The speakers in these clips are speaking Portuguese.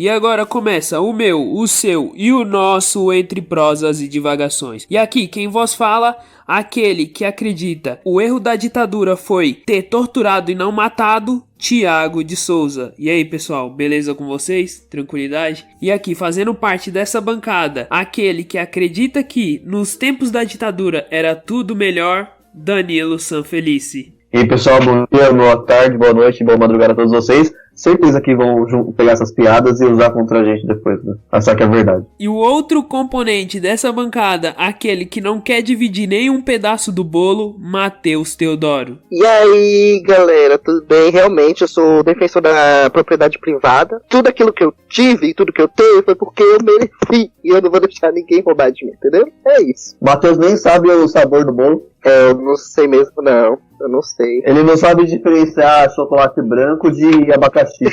E agora começa o meu, o seu e o nosso Entre Prosas e Divagações. E aqui quem vos fala, aquele que acredita o erro da ditadura foi ter torturado e não matado, Thiago de Souza. E aí pessoal, beleza com vocês? Tranquilidade? E aqui fazendo parte dessa bancada, aquele que acredita que nos tempos da ditadura era tudo melhor, Danilo Sanfelice. E aí pessoal, bom dia, boa tarde, boa noite, boa madrugada a todos vocês. Certeza que vão pegar essas piadas e usar contra a gente depois, né? Achar que é verdade. E o outro componente dessa bancada, aquele que não quer dividir nenhum pedaço do bolo, Matheus Teodoro. E aí galera, tudo bem? Realmente eu sou defensor da propriedade privada. Tudo aquilo que eu tive, tudo que eu tenho foi porque eu mereci. E eu não vou deixar ninguém roubar de mim, entendeu? É isso. Matheus nem sabe o sabor do bolo. Eu não sei mesmo não. Eu não sei. Ele não sabe diferenciar chocolate branco de abacaxi.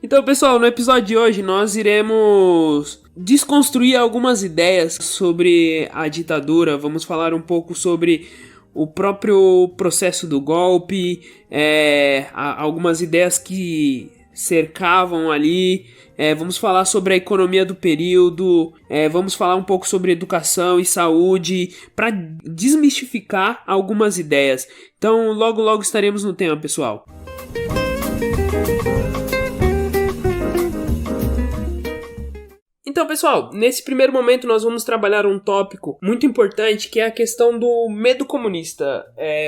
Então, pessoal, no episódio de hoje nós iremos desconstruir algumas ideias sobre a ditadura. Vamos falar um pouco sobre o próprio processo do golpe, algumas ideias que cercavam ali. Vamos falar sobre a economia do período, vamos falar um pouco sobre educação e saúde, para desmistificar algumas ideias. Então, logo estaremos no tema, pessoal. Então, pessoal, nesse primeiro momento nós vamos trabalhar um tópico muito importante, que é a questão do medo comunista,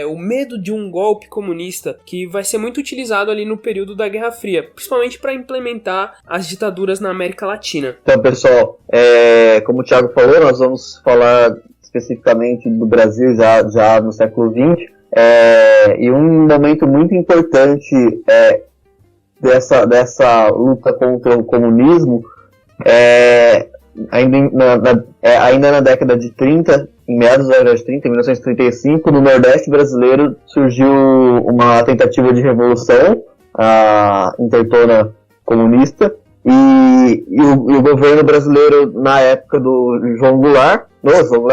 o medo de um golpe comunista, que vai ser muito utilizado ali no período da Guerra Fria, principalmente para implementar as ditaduras na América Latina. Então, pessoal, como o Thiago falou, nós vamos falar especificamente do Brasil já no século XX, e um momento muito importante dessa luta contra o comunismo, ainda na década de 30, em meados da década de 30, em 1935, no Nordeste brasileiro surgiu uma tentativa de revolução, a intentona comunista, e o governo brasileiro, na época do João Goulart,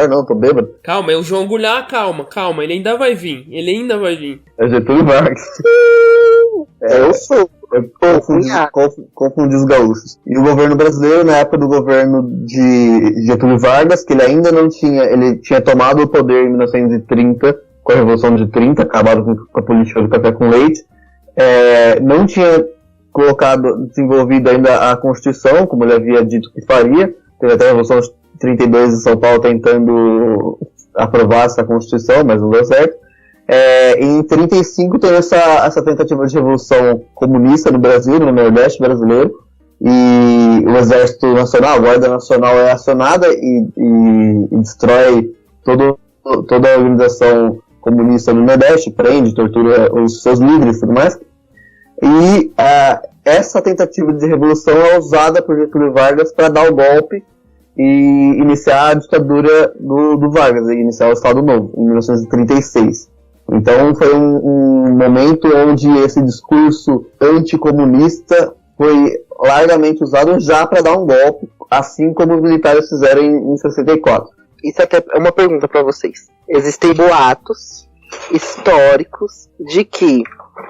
não, tô bêbado. Calma, é o João Goulart, calma, ele ainda vai vir. É Getúlio Vargas. Eu sou. Confundi os gaúchos. E o governo brasileiro, na época do governo de Getúlio Vargas, que ele ainda não tinha, ele tinha tomado o poder em 1930, com a Revolução de 30, acabado com a política do café com leite, não tinha desenvolvido ainda a Constituição, como ele havia dito que faria. Teve até a Revolução de 32 em São Paulo tentando aprovar essa Constituição, mas não deu certo. Em 35 teve essa tentativa de revolução comunista no Brasil, no Nordeste brasileiro, e o Exército Nacional, a Guarda Nacional é acionada e destrói toda a organização comunista no Nordeste, prende, tortura os seus líderes e tudo mais. E essa tentativa de revolução é usada por Getúlio Vargas para dar o golpe e iniciar a ditadura do Vargas, e iniciar o Estado Novo, em 1936. Então foi um momento onde esse discurso anticomunista foi largamente usado já para dar um golpe, assim como os militares fizeram em 64. Isso aqui é uma pergunta para vocês. Existem boatos históricos de que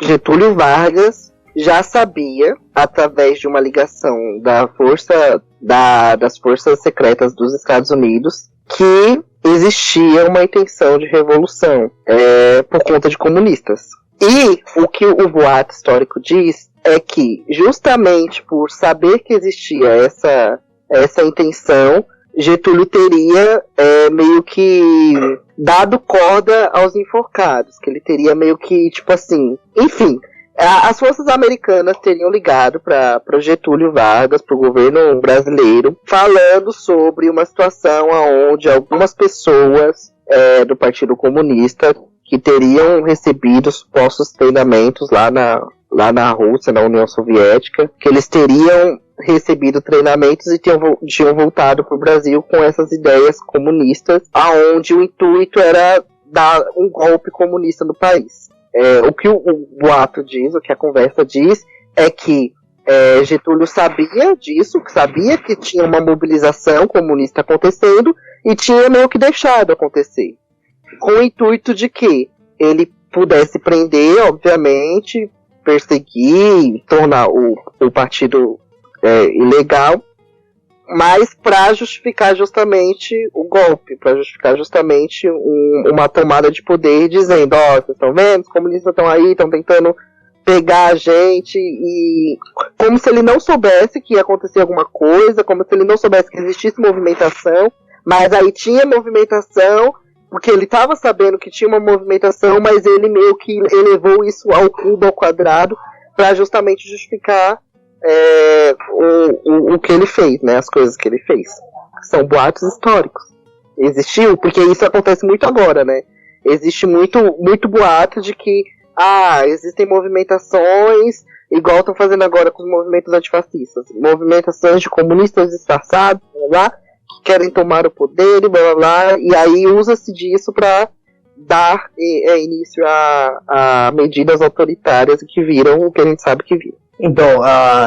Getúlio Vargas já sabia, através de uma ligação das forças secretas dos Estados Unidos, que existia uma intenção de revolução por conta de comunistas. E o que o boato histórico diz é que, justamente por saber que existia essa intenção, Getúlio teria meio que dado corda aos enforcados, que ele teria meio que, tipo assim, enfim, as forças americanas teriam ligado para Getúlio Vargas, para o governo brasileiro, falando sobre uma situação onde algumas pessoas do Partido Comunista que teriam recebido supostos treinamentos lá na Rússia, na União Soviética, que eles teriam recebido treinamentos e tinham voltado para o Brasil com essas ideias comunistas, aonde o intuito era dar um golpe comunista no país. O que o boato diz, o que a conversa diz, é que Getúlio sabia disso, sabia que tinha uma mobilização comunista acontecendo e tinha meio que deixado acontecer, com o intuito de que ele pudesse prender, obviamente, perseguir, tornar o partido ilegal, mas para justificar justamente o golpe, para justificar justamente uma tomada de poder, dizendo, vocês estão vendo, os comunistas estão aí, estão tentando pegar a gente, e como se ele não soubesse que ia acontecer alguma coisa, como se ele não soubesse que existisse movimentação, mas aí tinha movimentação, porque ele estava sabendo que tinha uma movimentação, mas ele meio que elevou isso ao cubo, ao quadrado, para justamente justificar o que ele fez, né, as coisas que ele fez. São boatos históricos. Existiu, porque isso acontece muito agora, né? Existe muito boato de que existem movimentações, igual estão fazendo agora com os movimentos antifascistas, movimentações de comunistas disfarçados, blá, blá, que querem tomar o poder, blá, blá, blá, e aí usa-se disso para dar início a medidas autoritárias que viram o que a gente sabe que viram. Então,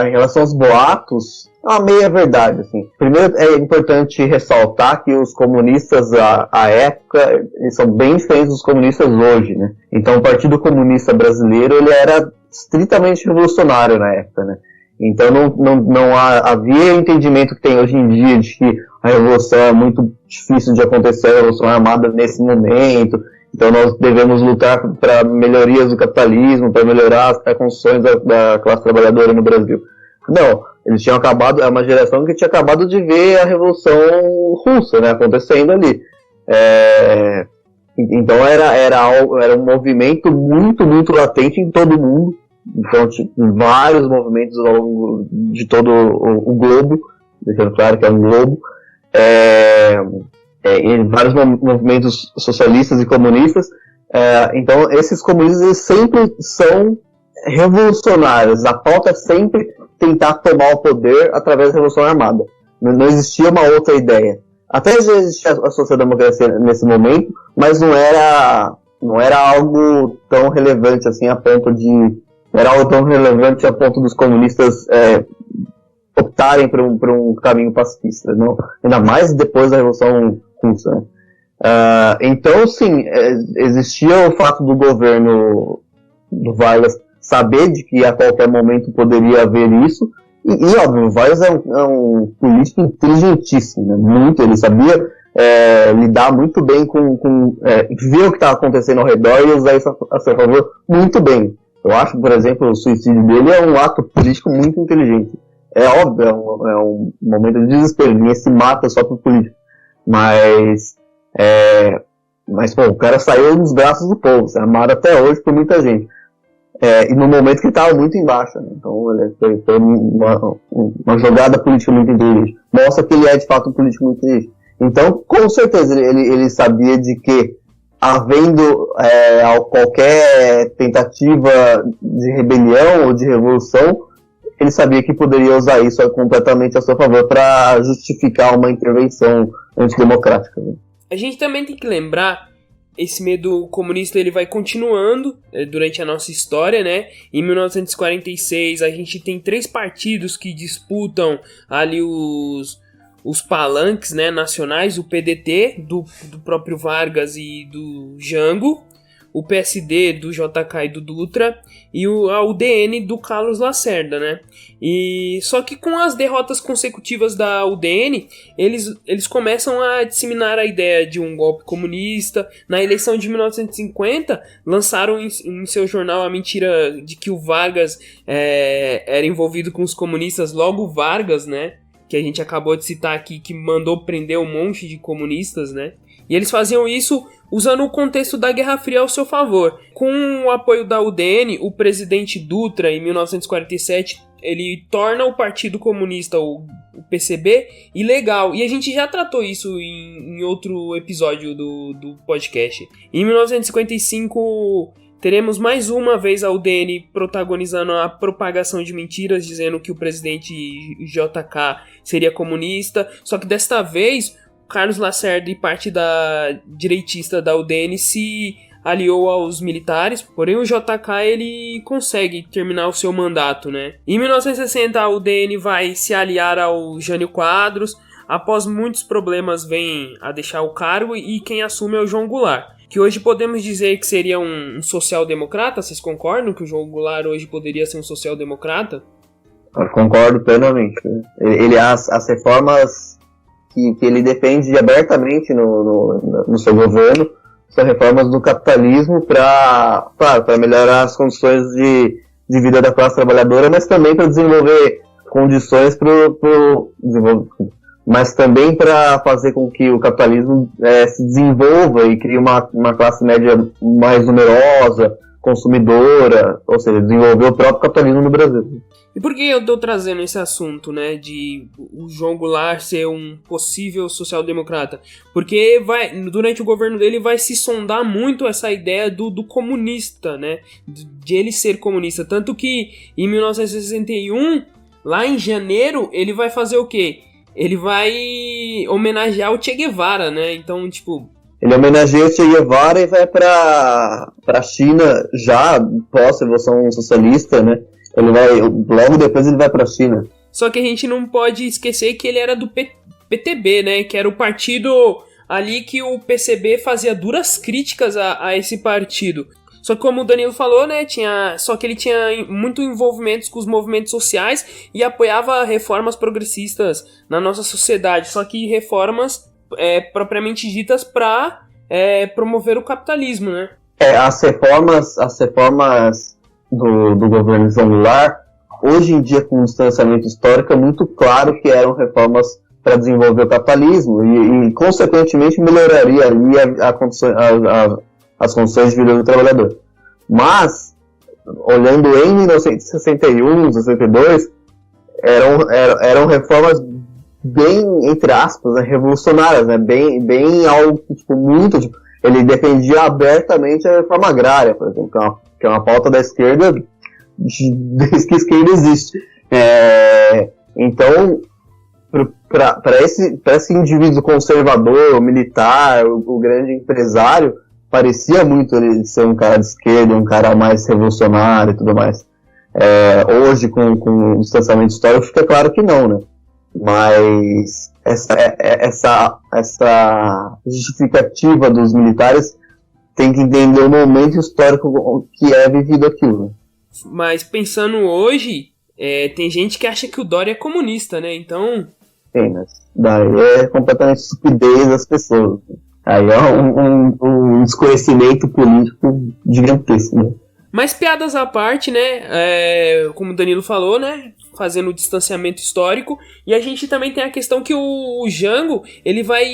em relação aos boatos, é uma meia verdade, assim. Primeiro, é importante ressaltar que os comunistas, à época, eles são bem diferentes dos comunistas hoje, né? Então, o Partido Comunista Brasileiro, ele era estritamente revolucionário na época, né? Então, não havia entendimento que tem hoje em dia de que a revolução é muito difícil de acontecer, a revolução armada nesse momento. Então nós devemos lutar para melhorias do capitalismo, para melhorar as condições da classe trabalhadora no Brasil. Não, eles tinham acabado, é uma geração que tinha acabado de ver a Revolução Russa, né, acontecendo ali. Então era um movimento muito latente em todo o mundo. Então tinha vários movimentos ao longo de todo o globo, deixando claro que é um globo. Vários movimentos socialistas e comunistas. Então esses comunistas eles sempre são revolucionários. A pauta é sempre tentar tomar o poder através da revolução armada. Não existia uma outra ideia. Até já existia a social-democracia nesse momento, mas não era algo tão relevante assim a ponto de... Não era algo tão relevante a ponto dos comunistas optarem por um caminho pacifista, não? Ainda mais depois da Revolução Russa, né? Então, sim, existia o fato do governo do Vargas saber de que a qualquer momento poderia haver isso, e óbvio, o Vargas é um político inteligentíssimo, né? Ele sabia lidar muito bem com ver o que estava acontecendo ao redor e usar isso a seu favor muito bem. Eu acho, por exemplo, o suicídio dele é um ato político muito inteligente. É óbvio, é um momento de desespero, ninguém se mata só por política. Mas pô, o cara saiu dos braços do povo, é amado até hoje por muita gente. E no momento que estava muito embaixo, né? Então foi uma jogada política muito inteligente. Mostra que ele é de fato um político muito inteligente. Então, com certeza, ele sabia de que, havendo qualquer tentativa de rebelião ou de revolução, ele sabia que poderia usar isso completamente a seu favor para justificar uma intervenção antidemocrática, né? A gente também tem que lembrar, esse medo comunista ele vai continuando durante a nossa história, né? Em 1946 a gente tem 3 partidos que disputam ali os palanques, né, nacionais, o PDT do próprio Vargas e do Jango, o PSD do JK e do Dutra e a UDN do Carlos Lacerda, né? E só que com as derrotas consecutivas da UDN, eles começam a disseminar a ideia de um golpe comunista. Na eleição de 1950, lançaram em seu jornal a mentira de que o Vargas era envolvido com os comunistas, logo o Vargas, né? Que a gente acabou de citar aqui, que mandou prender um monte de comunistas, né? E eles faziam isso usando o contexto da Guerra Fria ao seu favor. Com o apoio da UDN, o presidente Dutra, em 1947, ele torna o Partido Comunista, o PCB, ilegal. E a gente já tratou isso em outro episódio do podcast. Em 1955... teremos mais uma vez a UDN protagonizando a propagação de mentiras, dizendo que o presidente JK seria comunista. Só que desta vez, Carlos Lacerda e parte da direitista da UDN se aliou aos militares. Porém, o JK ele consegue terminar o seu mandato, né? Em 1960, a UDN vai se aliar ao Jânio Quadros. Após muitos problemas, vem a deixar o cargo e quem assume é o João Goulart, que hoje podemos dizer que seria um social-democrata. Vocês concordam que o João Goulart hoje poderia ser um social-democrata? Eu concordo plenamente. As reformas que ele defende abertamente no seu governo são reformas do capitalismo para melhorar as condições de vida da classe trabalhadora, mas também para desenvolver condições mas também para fazer com que o capitalismo se desenvolva e crie uma classe média mais numerosa, consumidora, ou seja, desenvolver o próprio capitalismo no Brasil. E por que eu tô trazendo esse assunto, né, de o João Goulart ser um possível social-democrata? Porque durante o governo dele vai se sondar muito essa ideia do comunista, né, de ele ser comunista. Tanto que em 1961, lá em janeiro, ele vai fazer o quê? Ele vai homenagear o Che Guevara, né, então, tipo... Ele homenageia o Che Guevara e vai pra China já pós-Revolução Socialista, né? Logo depois ele vai pra China. Só que a gente não pode esquecer que ele era do PTB, né? Que era o partido ali que o PCB fazia duras críticas a esse partido. Só que como o Danilo falou, né? Só que ele tinha muito envolvimentos com os movimentos sociais e apoiava reformas progressistas na nossa sociedade. Só que reformas propriamente ditas para promover o capitalismo, né? As reformas do governo João Goulart, hoje em dia, com o distanciamento histórico, é muito claro que eram reformas para desenvolver o capitalismo e consequentemente, melhoraria ali as condições de vida do trabalhador. Mas, olhando em 1961, 62, eram reformas bem, entre aspas, né, revolucionárias, né, bem algo tipo, muito... Tipo, ele defendia abertamente a reforma agrária, por exemplo, que é uma pauta da esquerda desde que a esquerda existe. Então, para esse indivíduo conservador, o militar, o grande empresário, parecia muito ele ser um cara de esquerda, um cara mais revolucionário e tudo mais. Hoje, com o distanciamento histórico, fica claro que não, né? Mas essa justificativa dos militares tem que entender o momento histórico que é vivido aquilo. Mas pensando hoje, tem gente que acha que o Dória é comunista, né? Então... Tem, mas daí é completamente estupidez das pessoas. Aí é um desconhecimento político gigantesco, né? Mas piadas à parte, né? Como o Danilo falou, né? Fazendo o distanciamento histórico. E a gente também tem a questão que o Jango, ele vai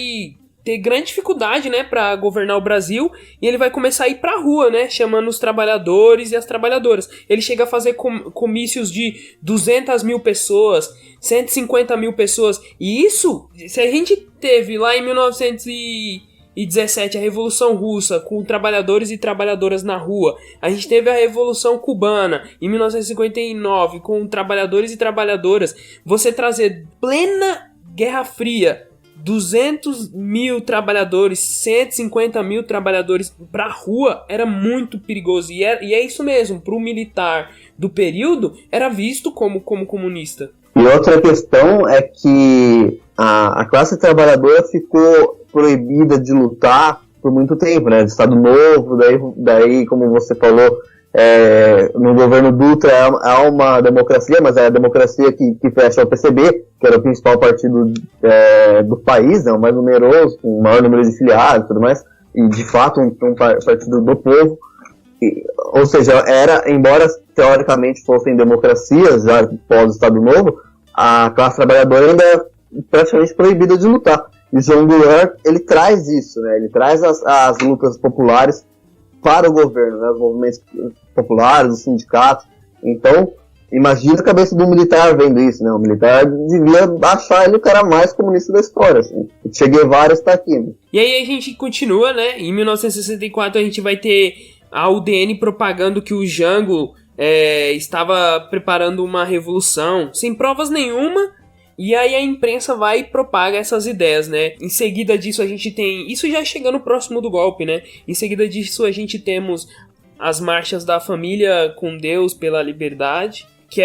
ter grande dificuldade, né, para governar o Brasil, e ele vai começar a ir pra rua, né, chamando os trabalhadores e as trabalhadoras. Ele chega a fazer comícios de 200 mil pessoas, 150 mil pessoas, e isso, se a gente teve lá em 1917 a Revolução Russa, com trabalhadores e trabalhadoras na rua, a gente teve a Revolução Cubana em 1959, com trabalhadores e trabalhadoras, você trazer plena Guerra Fria, 200 mil trabalhadores, 150 mil trabalhadores pra rua, era muito perigoso. E é isso mesmo, pro militar do período, era visto como comunista. E outra questão é que a classe trabalhadora ficou proibida de lutar por muito tempo, né? De Estado Novo, daí como você falou, no governo Dutra há uma democracia, mas é a democracia que fecha o PCB, que era o principal partido do país, né, o mais numeroso, com o maior número de filiados e tudo mais, e de fato um partido do povo, ou seja, embora teoricamente fossem democracias, já pós-Estado Novo, a classe trabalhadora ainda é praticamente proibida de lutar. E João Goulart, ele traz isso, né, ele traz as lutas populares para o governo, né, os movimentos populares, os sindicatos. Então, imagina a cabeça do militar vendo isso, né? O militar devia achar ele o cara mais comunista da história, assim. O Che Guevara está aqui, né? E aí a gente continua, né? Em 1964 a gente vai ter a UDN propagando que o Jango estava preparando uma revolução, sem provas nenhuma. E aí a imprensa vai e propaga essas ideias, né? Em seguida disso a gente tem... Isso já chegando próximo do golpe, né? Em seguida disso a gente temos as marchas da família com Deus pela liberdade. que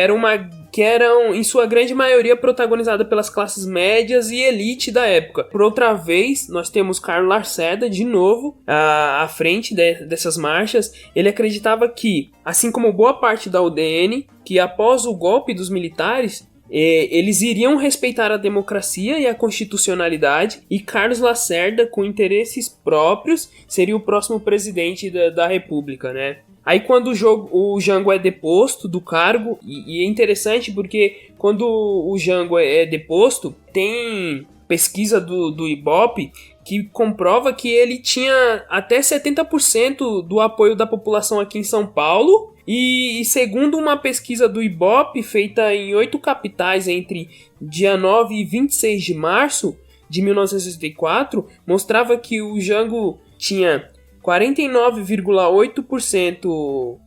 eram, em sua grande maioria, protagonizadas pelas classes médias e elite da época. Por outra vez, nós temos Carlos Lacerda, de novo, à frente dessas marchas. Ele acreditava que, assim como boa parte da UDN, que após o golpe dos militares, eles iriam respeitar a democracia e a constitucionalidade, e Carlos Lacerda, com interesses próprios, seria o próximo presidente da República, né? Aí quando o Jango é deposto do cargo, e é interessante porque quando o Jango é deposto, tem pesquisa do Ibope que comprova que ele tinha até 70% do apoio da população aqui em São Paulo, e segundo uma pesquisa do Ibope feita em 8 capitais entre dia 9 e 26 de março de 1964, mostrava que o Jango tinha 49,8%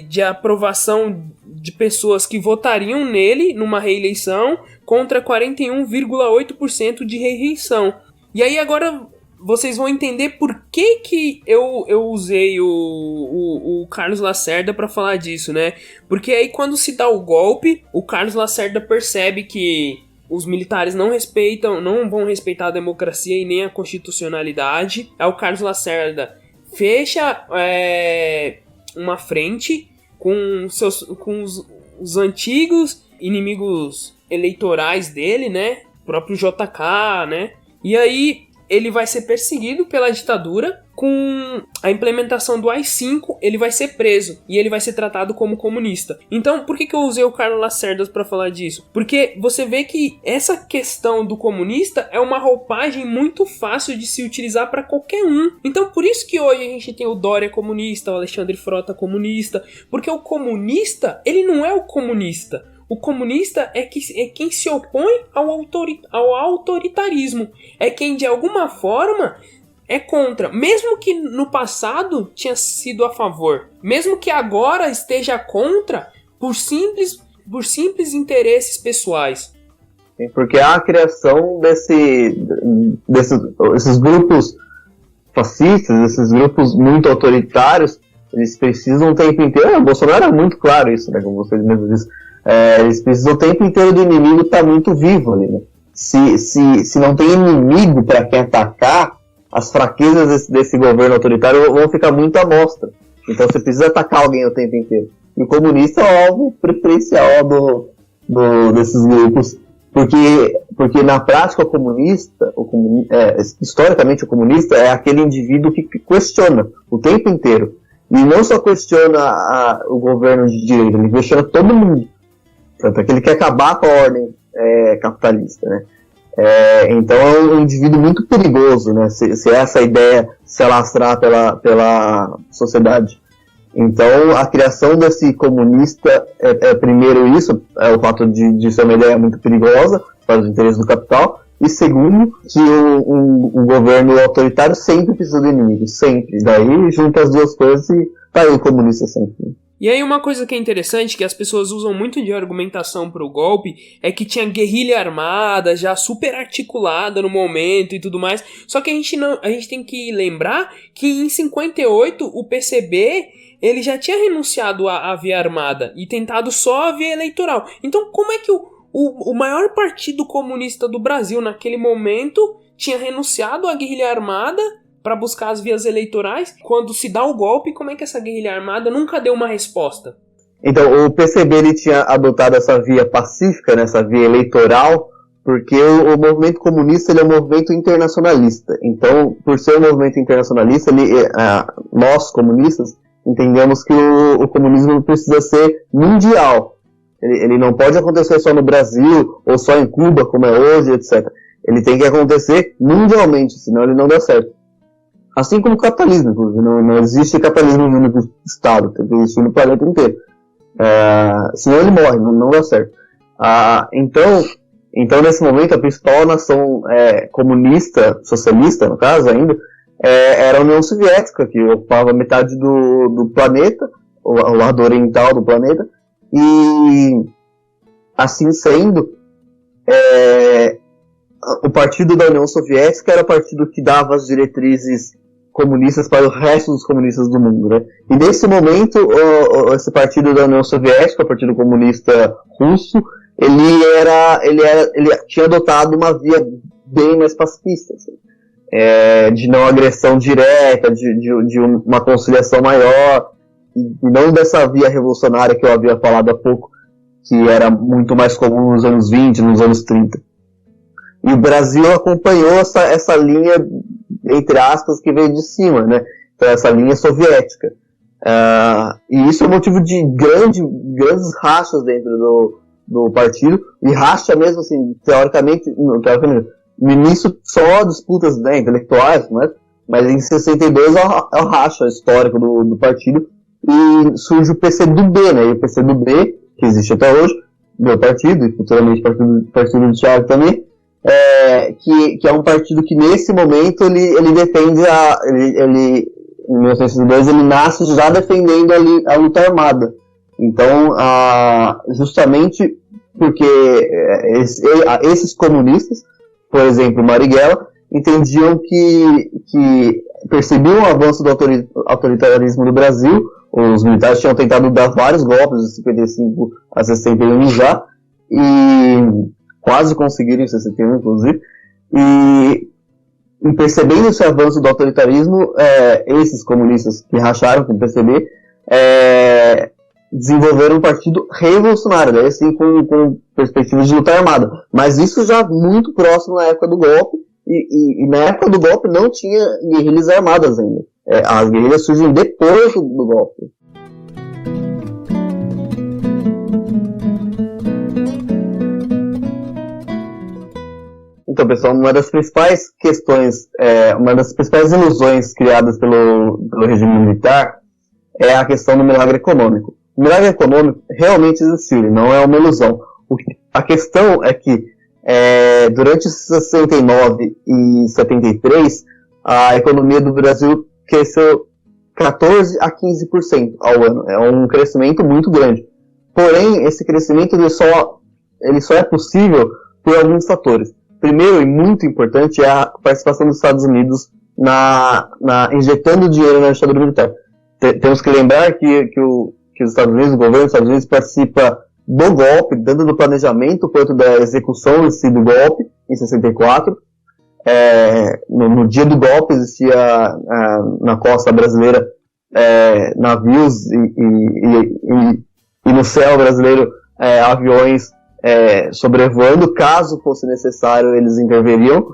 de aprovação de pessoas que votariam nele numa reeleição contra 41,8% de rejeição. E aí agora vocês vão entender por que eu usei o Carlos Lacerda para falar disso, né? Porque aí quando se dá o golpe, o Carlos Lacerda percebe que os militares não vão respeitar a democracia e nem a constitucionalidade. Aí o Carlos Lacerda fecha uma frente com os antigos inimigos eleitorais dele, né? O próprio JK, né? E aí ele vai ser perseguido pela ditadura. Com a implementação do AI-5, ele vai ser preso e ele vai ser tratado como comunista. Então, por que eu usei o Carlos Lacerda para falar disso? Porque você vê que essa questão do comunista é uma roupagem muito fácil de se utilizar para qualquer um. Então, por isso que hoje a gente tem o Dória comunista, o Alexandre Frota comunista, porque o comunista, ele não é o comunista. O comunista é quem se opõe ao autoritarismo. É quem, de alguma forma, é contra. Mesmo que no passado tinha sido a favor. Mesmo que agora esteja contra por simples interesses pessoais. Porque a criação desses grupos fascistas, esses grupos muito autoritários, eles precisam o tempo inteiro. O Bolsonaro é muito claro isso, né? Como vocês mesmos dizem. Eles precisam o tempo inteiro do inimigo estar muito vivo ali, né? Se não tem inimigo para quem atacar, as fraquezas desse governo autoritário vão ficar muito à mostra. Então você precisa atacar alguém o tempo inteiro. E o comunista é o alvo preferencial desses grupos, porque na prática o comunista, historicamente o comunista é aquele indivíduo que questiona o tempo inteiro. E não só questiona o governo de direita, ele questiona todo mundo. Tanto é que ele quer acabar com a ordem capitalista, né? Então é um indivíduo muito perigoso, né? Se essa ideia se alastrar pela sociedade. Então a criação desse comunista primeiro isso, o fato de ser uma ideia muito perigosa para os interesses do capital, e segundo, que um governo autoritário sempre precisa de inimigos, sempre. Daí junta as duas coisas e tá aí o comunista sempre. E aí uma coisa que é interessante, que as pessoas usam muito de argumentação pro golpe, é que tinha guerrilha armada, já super articulada no momento e tudo mais. Só que a gente tem que lembrar que em 58 o PCB ele já tinha renunciado à via armada e tentado só a via eleitoral. Então como é que o maior partido comunista do Brasil naquele momento tinha renunciado à guerrilha armada para buscar as vias eleitorais? Quando se dá o golpe, como é que essa guerrilha armada nunca deu uma resposta? Então, o PCB ele tinha adotado essa via pacífica, né, essa via eleitoral, porque o movimento comunista ele é um movimento internacionalista. Então, por ser um movimento internacionalista, nós comunistas entendemos que o comunismo precisa ser mundial. Ele não pode acontecer só no Brasil ou só em Cuba, como é hoje, etc. Ele tem que acontecer mundialmente, senão ele não dá certo. Assim como o capitalismo, inclusive. Não existe capitalismo no único estado, tem que existir no planeta inteiro. Senão ele morre, não dá certo. Então, nesse momento, a principal nação comunista, socialista, no caso ainda, era a União Soviética, que ocupava metade do planeta, o lado oriental do planeta, e, assim sendo, o partido da União Soviética era o partido que dava as diretrizes comunistas para o resto dos comunistas do mundo, né? E nesse momento, esse partido da União Soviética, o Partido Comunista Russo, ele tinha adotado uma via bem mais pacifista, assim, de não agressão direta, de uma conciliação maior, e não dessa via revolucionária que eu havia falado há pouco, que era muito mais comum nos anos 20, nos anos 30. E o Brasil acompanhou essa linha, entre aspas, que veio de cima, né? Então, essa linha soviética. E isso é motivo de grandes rachas dentro do partido, e racha mesmo, assim, teoricamente, no início só disputas, né, intelectuais, né? Mas em 62 é o racha histórico do partido, e surge o PCdoB, né? E o PCdoB, que existe até hoje, do partido, e futuramente partido do Thiago também, que é um partido que nesse momento ele defende em 1962 ele nasce já defendendo a luta armada. Então, justamente porque esses comunistas, por exemplo, Marighella, entendiam que percebiam o avanço do autoritarismo no Brasil. Os militares tinham tentado dar vários golpes de 55 a 61 já, e quase conseguiram em 61, inclusive, e percebendo esse avanço do autoritarismo, esses comunistas que racharam com o PCB, desenvolveram um partido revolucionário, né, assim, com perspectivas de luta armada. Mas isso já muito próximo na época do golpe, e na época do golpe não tinha guerrilhas armadas ainda. As guerrilhas surgem depois do golpe. Então, pessoal, uma das principais questões, uma das principais ilusões criadas pelo regime militar é a questão do milagre econômico. O milagre econômico realmente existiu, ele não é uma ilusão. A questão é que durante 69 e 73, a economia do Brasil cresceu 14% a 15% ao ano. É um crescimento muito grande. Porém, esse crescimento ele só é possível por alguns fatores. Primeiro, e muito importante, é a participação dos Estados Unidos injetando dinheiro na ditadura militar. Temos que lembrar que os Estados Unidos, o governo dos Estados Unidos, participa do golpe, tanto do planejamento quanto da execução em si do golpe, em 64. No dia do golpe existia na costa brasileira navios e no céu brasileiro aviões sobrevoando. Caso fosse necessário, eles interveriam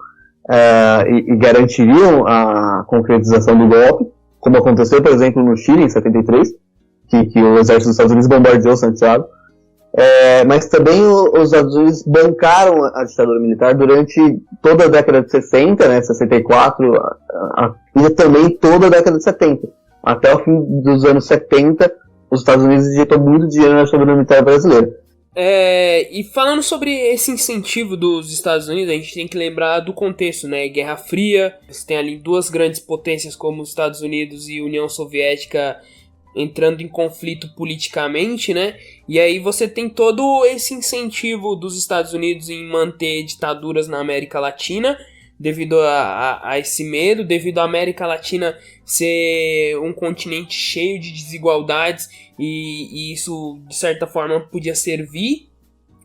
e garantiriam a concretização do golpe, como aconteceu, por exemplo, no Chile, em 73, que o exército dos Estados Unidos bombardeou Santiago. Mas também os Estados Unidos bancaram a ditadura militar durante toda a década de 60, né, 64, e também toda a década de 70. Até o fim dos anos 70, os Estados Unidos injetou muito dinheiro na ditadura militar brasileira. E falando sobre esse incentivo dos Estados Unidos, a gente tem que lembrar do contexto, né? Guerra Fria, você tem ali duas grandes potências como os Estados Unidos e União Soviética entrando em conflito politicamente, né? E aí você tem todo esse incentivo dos Estados Unidos em manter ditaduras na América Latina, devido a esse medo, devido à América Latina ser um continente cheio de desigualdades, e isso, de certa forma, podia servir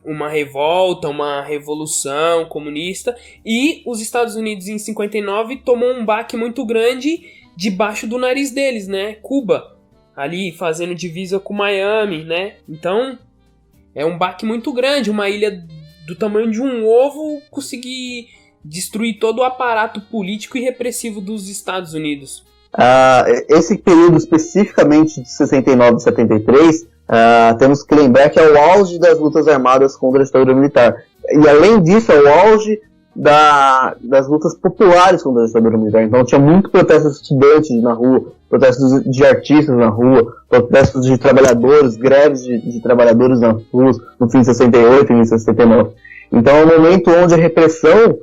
uma revolta, uma revolução comunista, e os Estados Unidos, em 59, tomou um baque muito grande debaixo do nariz deles, né? Cuba, ali fazendo divisa com Miami, né? Então, é um baque muito grande, uma ilha do tamanho de um ovo conseguir destruir todo o aparato político e repressivo dos Estados Unidos. Esse período especificamente de 69 e 73, temos que lembrar que é o auge das lutas armadas contra a ditadura militar. E além disso, é o auge das lutas populares contra a ditadura militar. Então tinha muito protesto de estudantes na rua, protestos de artistas na rua, protestos de trabalhadores, greves de trabalhadores nas ruas, no fim de 68 e início de 69. Então é um momento onde a repressão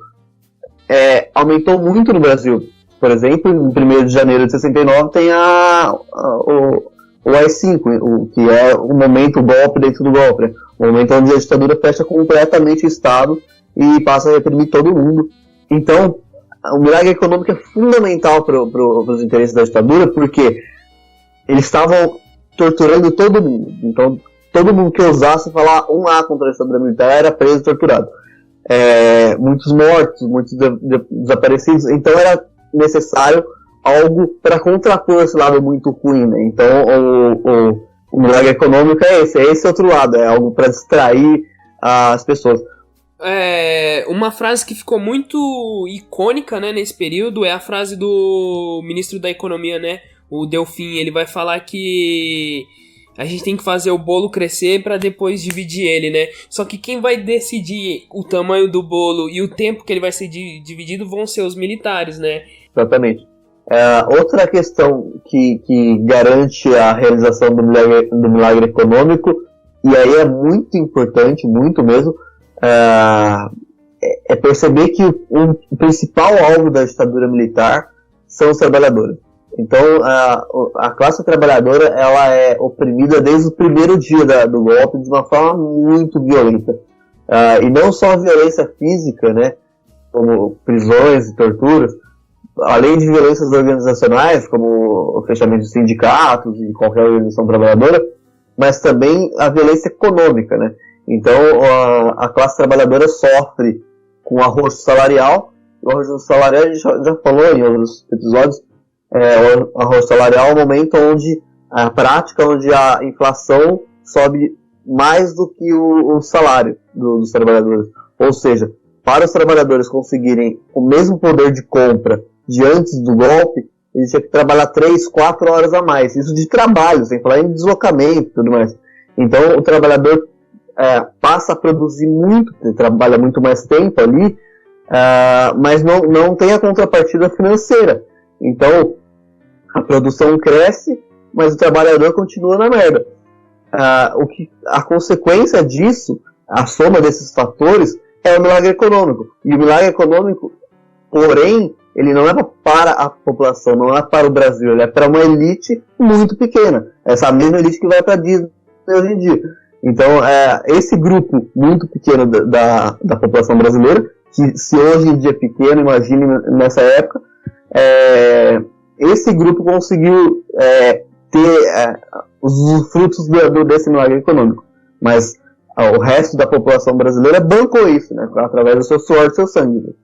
aumentou muito no Brasil. Por exemplo, em 1º de janeiro de 69 tem o AI-5, que é o momento, o golpe dentro do golpe, né? O momento onde a ditadura fecha completamente o Estado e passa a reprimir todo mundo. Então, o milagre econômico é fundamental para os interesses da ditadura, porque eles estavam torturando todo mundo. Então, todo mundo que ousasse falar um A contra a ditadura militar era preso e torturado. Muitos mortos, muitos desaparecidos. Então, era necessário algo para contrapor esse lado muito ruim, né? Então, o milagre econômico é esse outro lado, é algo para distrair as pessoas. Uma frase que ficou muito icônica, né, nesse período é a frase do ministro da Economia, né, o Delfim. Ele vai falar que a gente tem que fazer o bolo crescer para depois dividir ele, né? Só que quem vai decidir o tamanho do bolo e o tempo que ele vai ser dividido vão ser os militares, né? Exatamente. Outra questão que garante a realização do milagre econômico, e aí é muito importante, muito mesmo, é perceber que o principal alvo da ditadura militar são os trabalhadores. Então, a classe trabalhadora ela é oprimida desde o primeiro dia do golpe de uma forma muito violenta. E não só violência física, né, como prisões e torturas, além de violências organizacionais, como o fechamento de sindicatos e qualquer organização trabalhadora, mas também a violência econômica, né? Então, a classe trabalhadora sofre com o arrocho salarial. O arrocho salarial, a gente já falou em outros episódios, o arrocho salarial é o momento onde a prática, onde a inflação sobe mais do que o salário dos trabalhadores. Ou seja, para os trabalhadores conseguirem o mesmo poder de compra de antes do golpe, eles tinham que trabalhar 3, 4 horas a mais. Isso de trabalho, sem falar em deslocamento e tudo mais. Então, o trabalhador passa a produzir muito, ele trabalha muito mais tempo ali, mas não tem a contrapartida financeira. Então, a produção cresce, mas o trabalhador continua na merda. A consequência disso, a soma desses fatores, é o milagre econômico. E o milagre econômico, porém, ele não é para a população, não é para o Brasil, ele é para uma elite muito pequena. Essa mesma elite que vai para a Disney hoje em dia. Então, esse grupo muito pequeno da população brasileira, que se hoje em dia é pequeno, imagine nessa época, esse grupo conseguiu ter os frutos desse milagre econômico. Mas o resto da população brasileira bancou isso, né, através do seu suor e do seu sangue.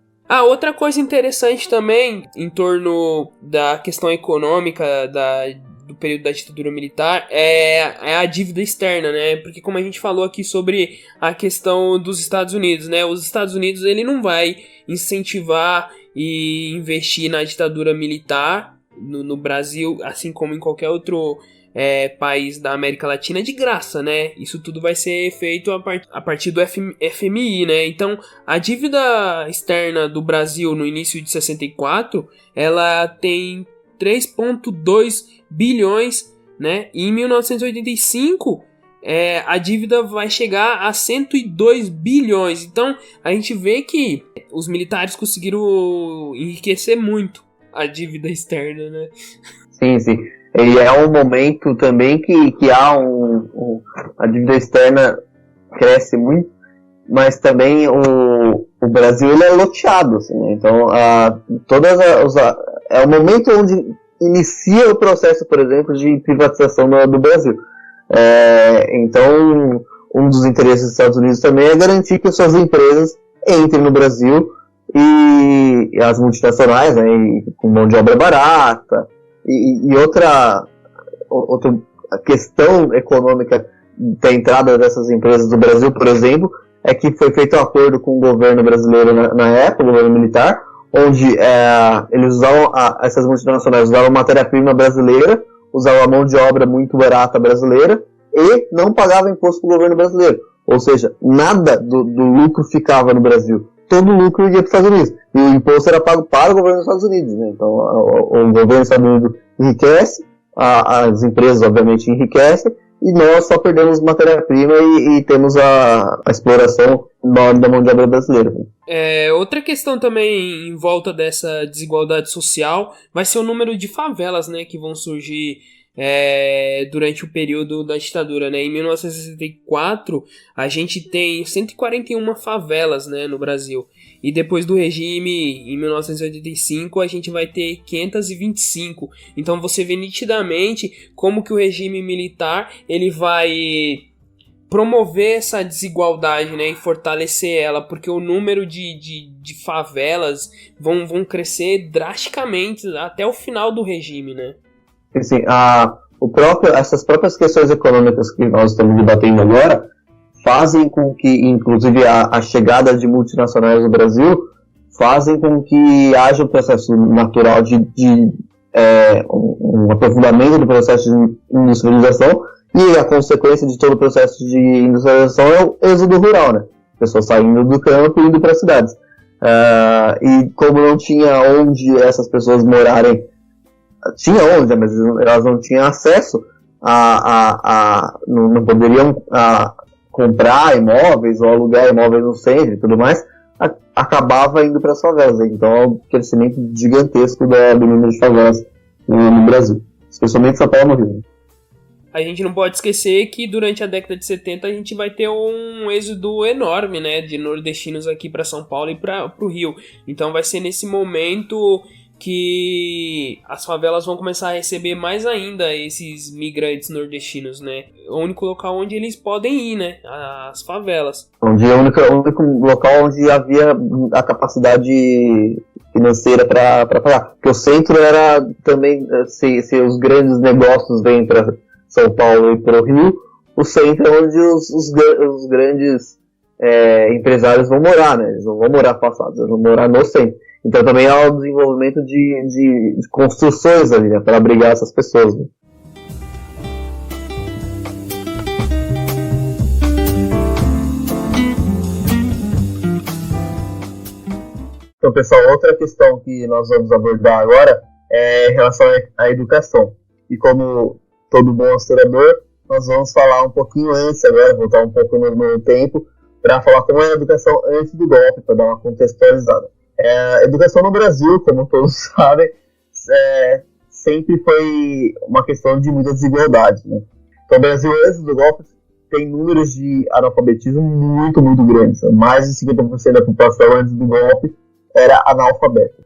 Outra coisa interessante também em torno da questão econômica do período da ditadura militar é a dívida externa, né? Porque como a gente falou aqui sobre a questão dos Estados Unidos, né? Os Estados Unidos ele não vai incentivar e investir na ditadura militar no Brasil, assim como em qualquer outro país da América Latina, de graça, né? Isso tudo vai ser feito a partir do FMI, né? Então, a dívida externa do Brasil no início de 64, ela tem 3,2 bilhões, né? E em 1985, a dívida vai chegar a 102 bilhões. Então, a gente vê que os militares conseguiram enriquecer muito a dívida externa, né? Sim, sim. E é um momento também que há a dívida externa cresce muito, mas também o Brasil ele é loteado, assim, né? Então é o momento onde inicia o processo, por exemplo, de privatização do Brasil. Então, um dos interesses dos Estados Unidos também é garantir que suas empresas entrem no Brasil e as multinacionais, né, com mão de obra barata. E outra questão econômica da entrada dessas empresas do Brasil, por exemplo, é que foi feito um acordo com o governo brasileiro na época, o governo militar, onde eles usavam, essas multinacionais usavam matéria-prima brasileira, usavam a mão de obra muito barata brasileira e não pagavam imposto para o governo brasileiro. Ou seja, nada do lucro ficava no Brasil. Todo o lucro ia para os Estados Unidos. E o imposto era pago para o governo dos Estados Unidos, né? Então, o governo dos Estados Unidos enriquece, as empresas, obviamente, enriquecem, e nós só perdemos matéria-prima e temos a exploração enorme da mão de obra brasileira. Outra questão também em volta dessa desigualdade social vai ser o número de favelas, né, que vão surgir durante o período da ditadura, né? Em 1964, a gente tem 141 favelas, né, no Brasil. e depois do regime, em 1985, a gente vai ter 525. Então você vê nitidamente como que o regime militar ele vai promover essa desigualdade, né, e fortalecer ela, porque o número de favelas vão crescer drasticamente até o final do regime, né? Assim, essas próprias questões econômicas que nós estamos debatendo agora fazem com que, inclusive, a chegada de multinacionais no Brasil fazem com que haja um processo natural de um aprofundamento do processo de industrialização, e a consequência de todo o processo de industrialização é o êxodo rural, né? Pessoas saindo do campo e indo para as cidades. E como não tinha onde essas pessoas morarem, tinha onde, mas elas não tinham acesso não poderiam comprar imóveis ou alugar imóveis no centro e tudo mais, acabava indo para as favelas. Então é um crescimento gigantesco do número de favelas no Brasil, especialmente em São Paulo e no Rio. A gente não pode esquecer que durante a década de 70 a gente vai ter um êxodo enorme, né, de nordestinos aqui para São Paulo e para o Rio. Então vai ser nesse momento que as favelas vão começar a receber mais ainda esses migrantes nordestinos, né? O único local onde eles podem ir, né? As favelas. Onde é o único local onde havia a capacidade financeira para pagar. Porque o centro era também, se os grandes negócios vêm para São Paulo e para o Rio, o centro é onde os grandes empresários vão morar, né? Eles não vão morar afastados, eles vão morar no centro. Então também há o desenvolvimento de construções ali, né, para abrigar essas pessoas, né? Então, pessoal, outra questão que nós vamos abordar agora é em relação à educação. E como todo bom historiador, nós vamos falar um pouquinho antes agora, voltar um pouco no tempo, para falar como é a educação antes do golpe, para dar uma contextualizada. A educação no Brasil, como todos sabem, sempre foi uma questão de muita desigualdade, né? Então, o Brasil, antes do golpe, tem números de analfabetismo muito, muito grandes. Mais de 50% da população antes do golpe era analfabeta.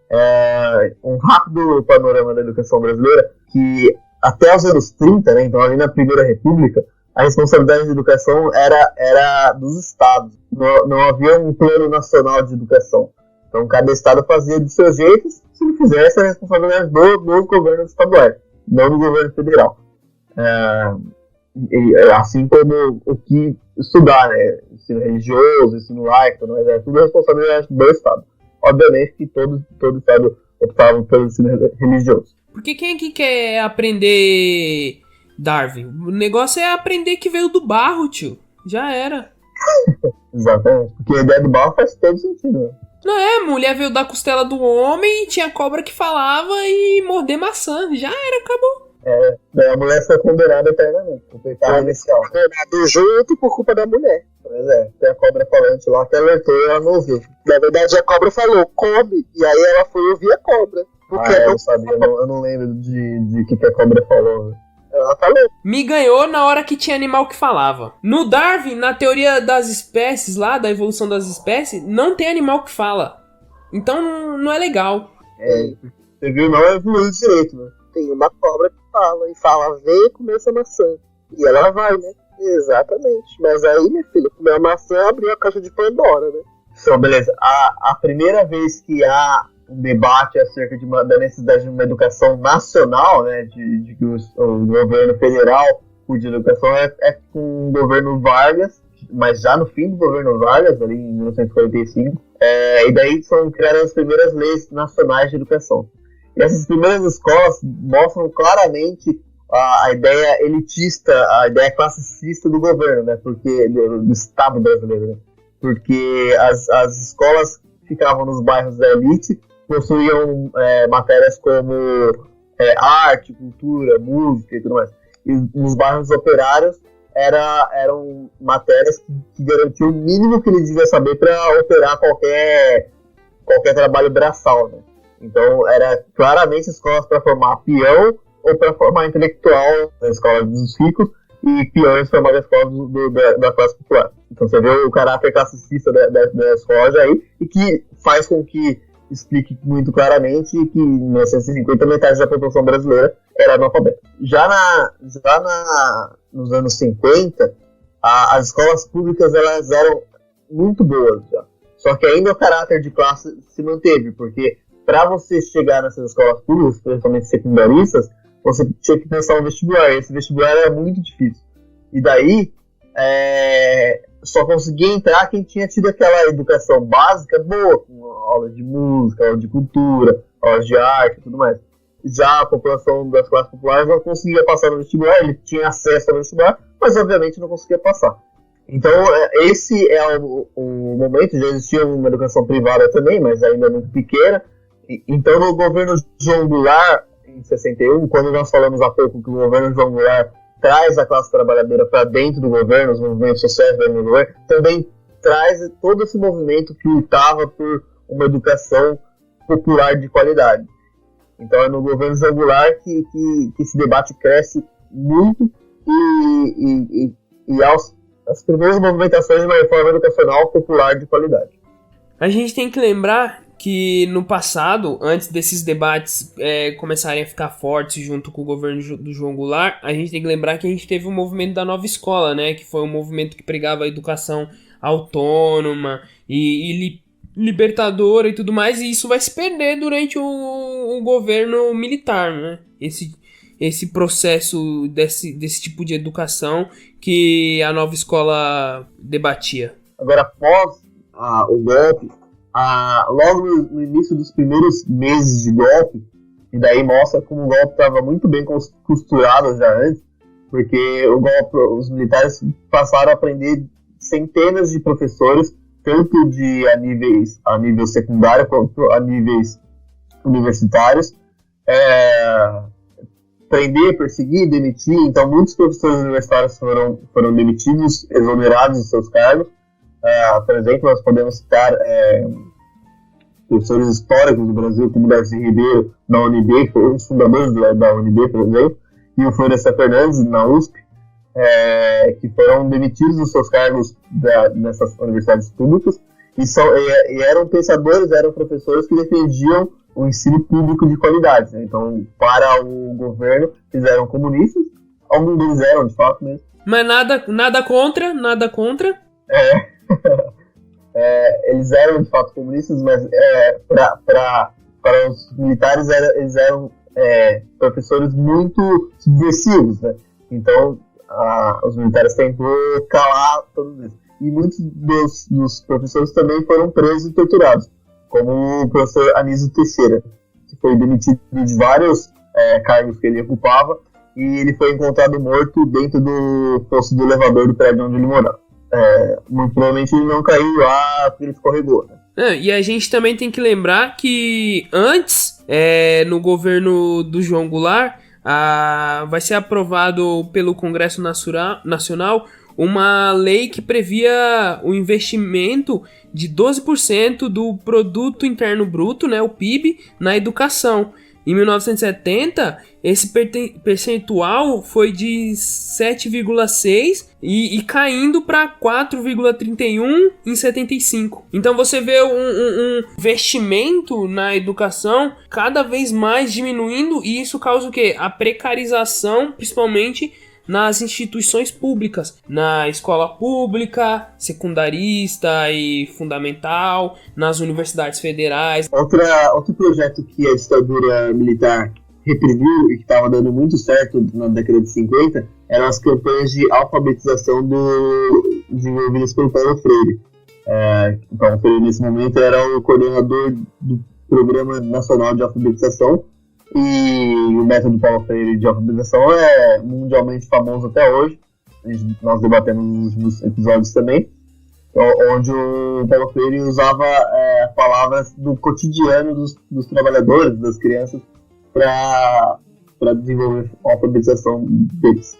Um rápido panorama da educação brasileira, que até os anos 30, né, então ali na Primeira República, a responsabilidade de educação era dos estados. Não havia um plano nacional de educação. Então, cada estado fazia de seu jeito, se não fizesse, a responsabilidade dos governos estaduais, não do governo federal. Assim como o que estudar, né? Ensino religioso, ensino laico, não é tudo responsabilidade do estado. Obviamente que todo estado optava pelo ensino religioso. Porque quem aqui quer aprender Darwin? O negócio é aprender que veio do barro, tio. Já era. Exatamente, porque a ideia do barro faz todo sentido, né? Não mulher veio da costela do homem, tinha cobra que falava e morder maçã. Já era, acabou. Daí a mulher foi condenada eternamente. Condenado junto por culpa da mulher. Pois tem a cobra falante lá que alertou e ela não ouviu. Na verdade, a cobra falou, come, e aí ela foi ouvir a cobra. Porque eu sabia, eu não lembro de que a cobra falou, né? Ela falou. Me ganhou na hora que tinha animal que falava. No Darwin, na teoria das espécies lá, da evolução das espécies, não tem animal que fala. Então não é legal. Você viu, não evoluiu direito, né? Tem uma cobra que fala, vem comer essa maçã. E ela vai, né? Exatamente. Mas aí, minha filha, comer a maçã abriu a caixa de Pandora, né? Então, beleza. A primeira vez que há um debate acerca da necessidade de uma educação nacional, né, de que o governo federal cuide da educação, é com o governo Vargas, mas já no fim do governo Vargas, ali em 1945, e daí são criadas as primeiras leis nacionais de educação. E essas primeiras escolas mostram claramente a ideia elitista, a ideia classicista do governo, né, porque do Estado brasileiro, né, porque as escolas ficavam nos bairros da elite, possuíam matérias como arte, cultura, música e tudo mais. E nos bairros operários eram matérias que garantiam o mínimo que ele devia saber para operar qualquer trabalho braçal, né? Então, era claramente escolas para formar peão ou para formar intelectual, na escola dos ricos, e peões formados na escola da classe popular. Então você vê o caráter classicista da escola já aí, e que faz com que explique muito claramente que em 1950 metade da população brasileira era analfabeta. Nos anos 50, as escolas públicas elas eram muito boas já. Só que ainda o caráter de classe se manteve, porque para você chegar nessas escolas públicas, principalmente secundaristas, você tinha que pensar no vestibular, e esse vestibular era muito difícil. E daí, só conseguia entrar quem tinha tido aquela educação básica boa, com aulas de música, aulas de cultura, aulas de arte e tudo mais. Já a população das classes populares não conseguia passar no vestibular, ele tinha acesso ao vestibular, mas obviamente não conseguia passar. Então esse é o momento, já existia uma educação privada também, mas ainda muito pequena. Então no governo João Goulart, em 61, quando nós falamos há pouco que o governo João Goulart traz a classe trabalhadora para dentro do governo, os movimentos sociais dentro do governo, também traz todo esse movimento que lutava por uma educação popular de qualidade. Então é no governo João Goulart que esse debate cresce muito e as primeiras movimentações de uma reforma educacional popular de qualidade. A gente tem que lembrar que no passado, antes desses debates começarem a ficar fortes junto com o governo do João Goulart, a gente tem que lembrar que a gente teve o movimento da Nova Escola, né, que foi um movimento que pregava a educação autônoma e libertadora e tudo mais, e isso vai se perder durante o governo militar, né, esse processo desse tipo de educação que a Nova Escola debatia. Agora, após o golpe, logo no início dos primeiros meses de golpe, e daí mostra como o golpe estava muito bem costurado já antes, porque os militares passaram a prender centenas de professores, tanto a nível secundário quanto a níveis universitários, prender, perseguir, demitir. Então muitos professores universitários foram demitidos, exonerados dos seus cargos. Por exemplo, nós podemos citar professores históricos do Brasil, como Darcy Ribeiro, na UNB, que foi um dos fundadores da UNB, por exemplo, e o Florestan Fernandes, na USP, que foram demitidos dos seus cargos nessas universidades públicas, e eram pensadores, eram professores que defendiam o ensino público de qualidade, né? Então, para o governo, eles eram comunistas, alguns deles eram, de fato, mesmo. Mas nada contra. Eles eram de fato comunistas, mas para os militares eles eram professores muito subversivos, né? Então os militares tentou calar todos isso. E muitos dos professores também foram presos e torturados, como o professor Anísio Teixeira, que foi demitido de vários cargos que ele ocupava, e ele foi encontrado morto dentro do posto do elevador do prédio onde ele morava. Muito provavelmente ele não caiu lá porque ele escorregou, né? E a gente também tem que lembrar que antes, no governo do João Goulart, vai ser aprovado pelo Congresso Nacional uma lei que previa o investimento de 12% do Produto Interno Bruto, né, o PIB, na educação. Em 1970, esse percentual foi de 7,6% e caindo para 4,31% em 75. Então você vê um investimento na educação cada vez mais diminuindo, e isso causa o quê? A precarização, principalmente nas instituições públicas, na escola pública, secundarista e fundamental, nas universidades federais. Outro projeto que a ditadura militar reprimiu e que estava dando muito certo na década de 50 eram as campanhas de alfabetização desenvolvidas pelo Paulo Freire. O Paulo Freire, nesse momento, era o coordenador do Programa Nacional de Alfabetização, e o método Paulo Freire de alfabetização é mundialmente famoso até hoje. Nós debatemos nos últimos episódios também, onde o Paulo Freire usava palavras do cotidiano dos trabalhadores, das crianças, para desenvolver a alfabetização deles.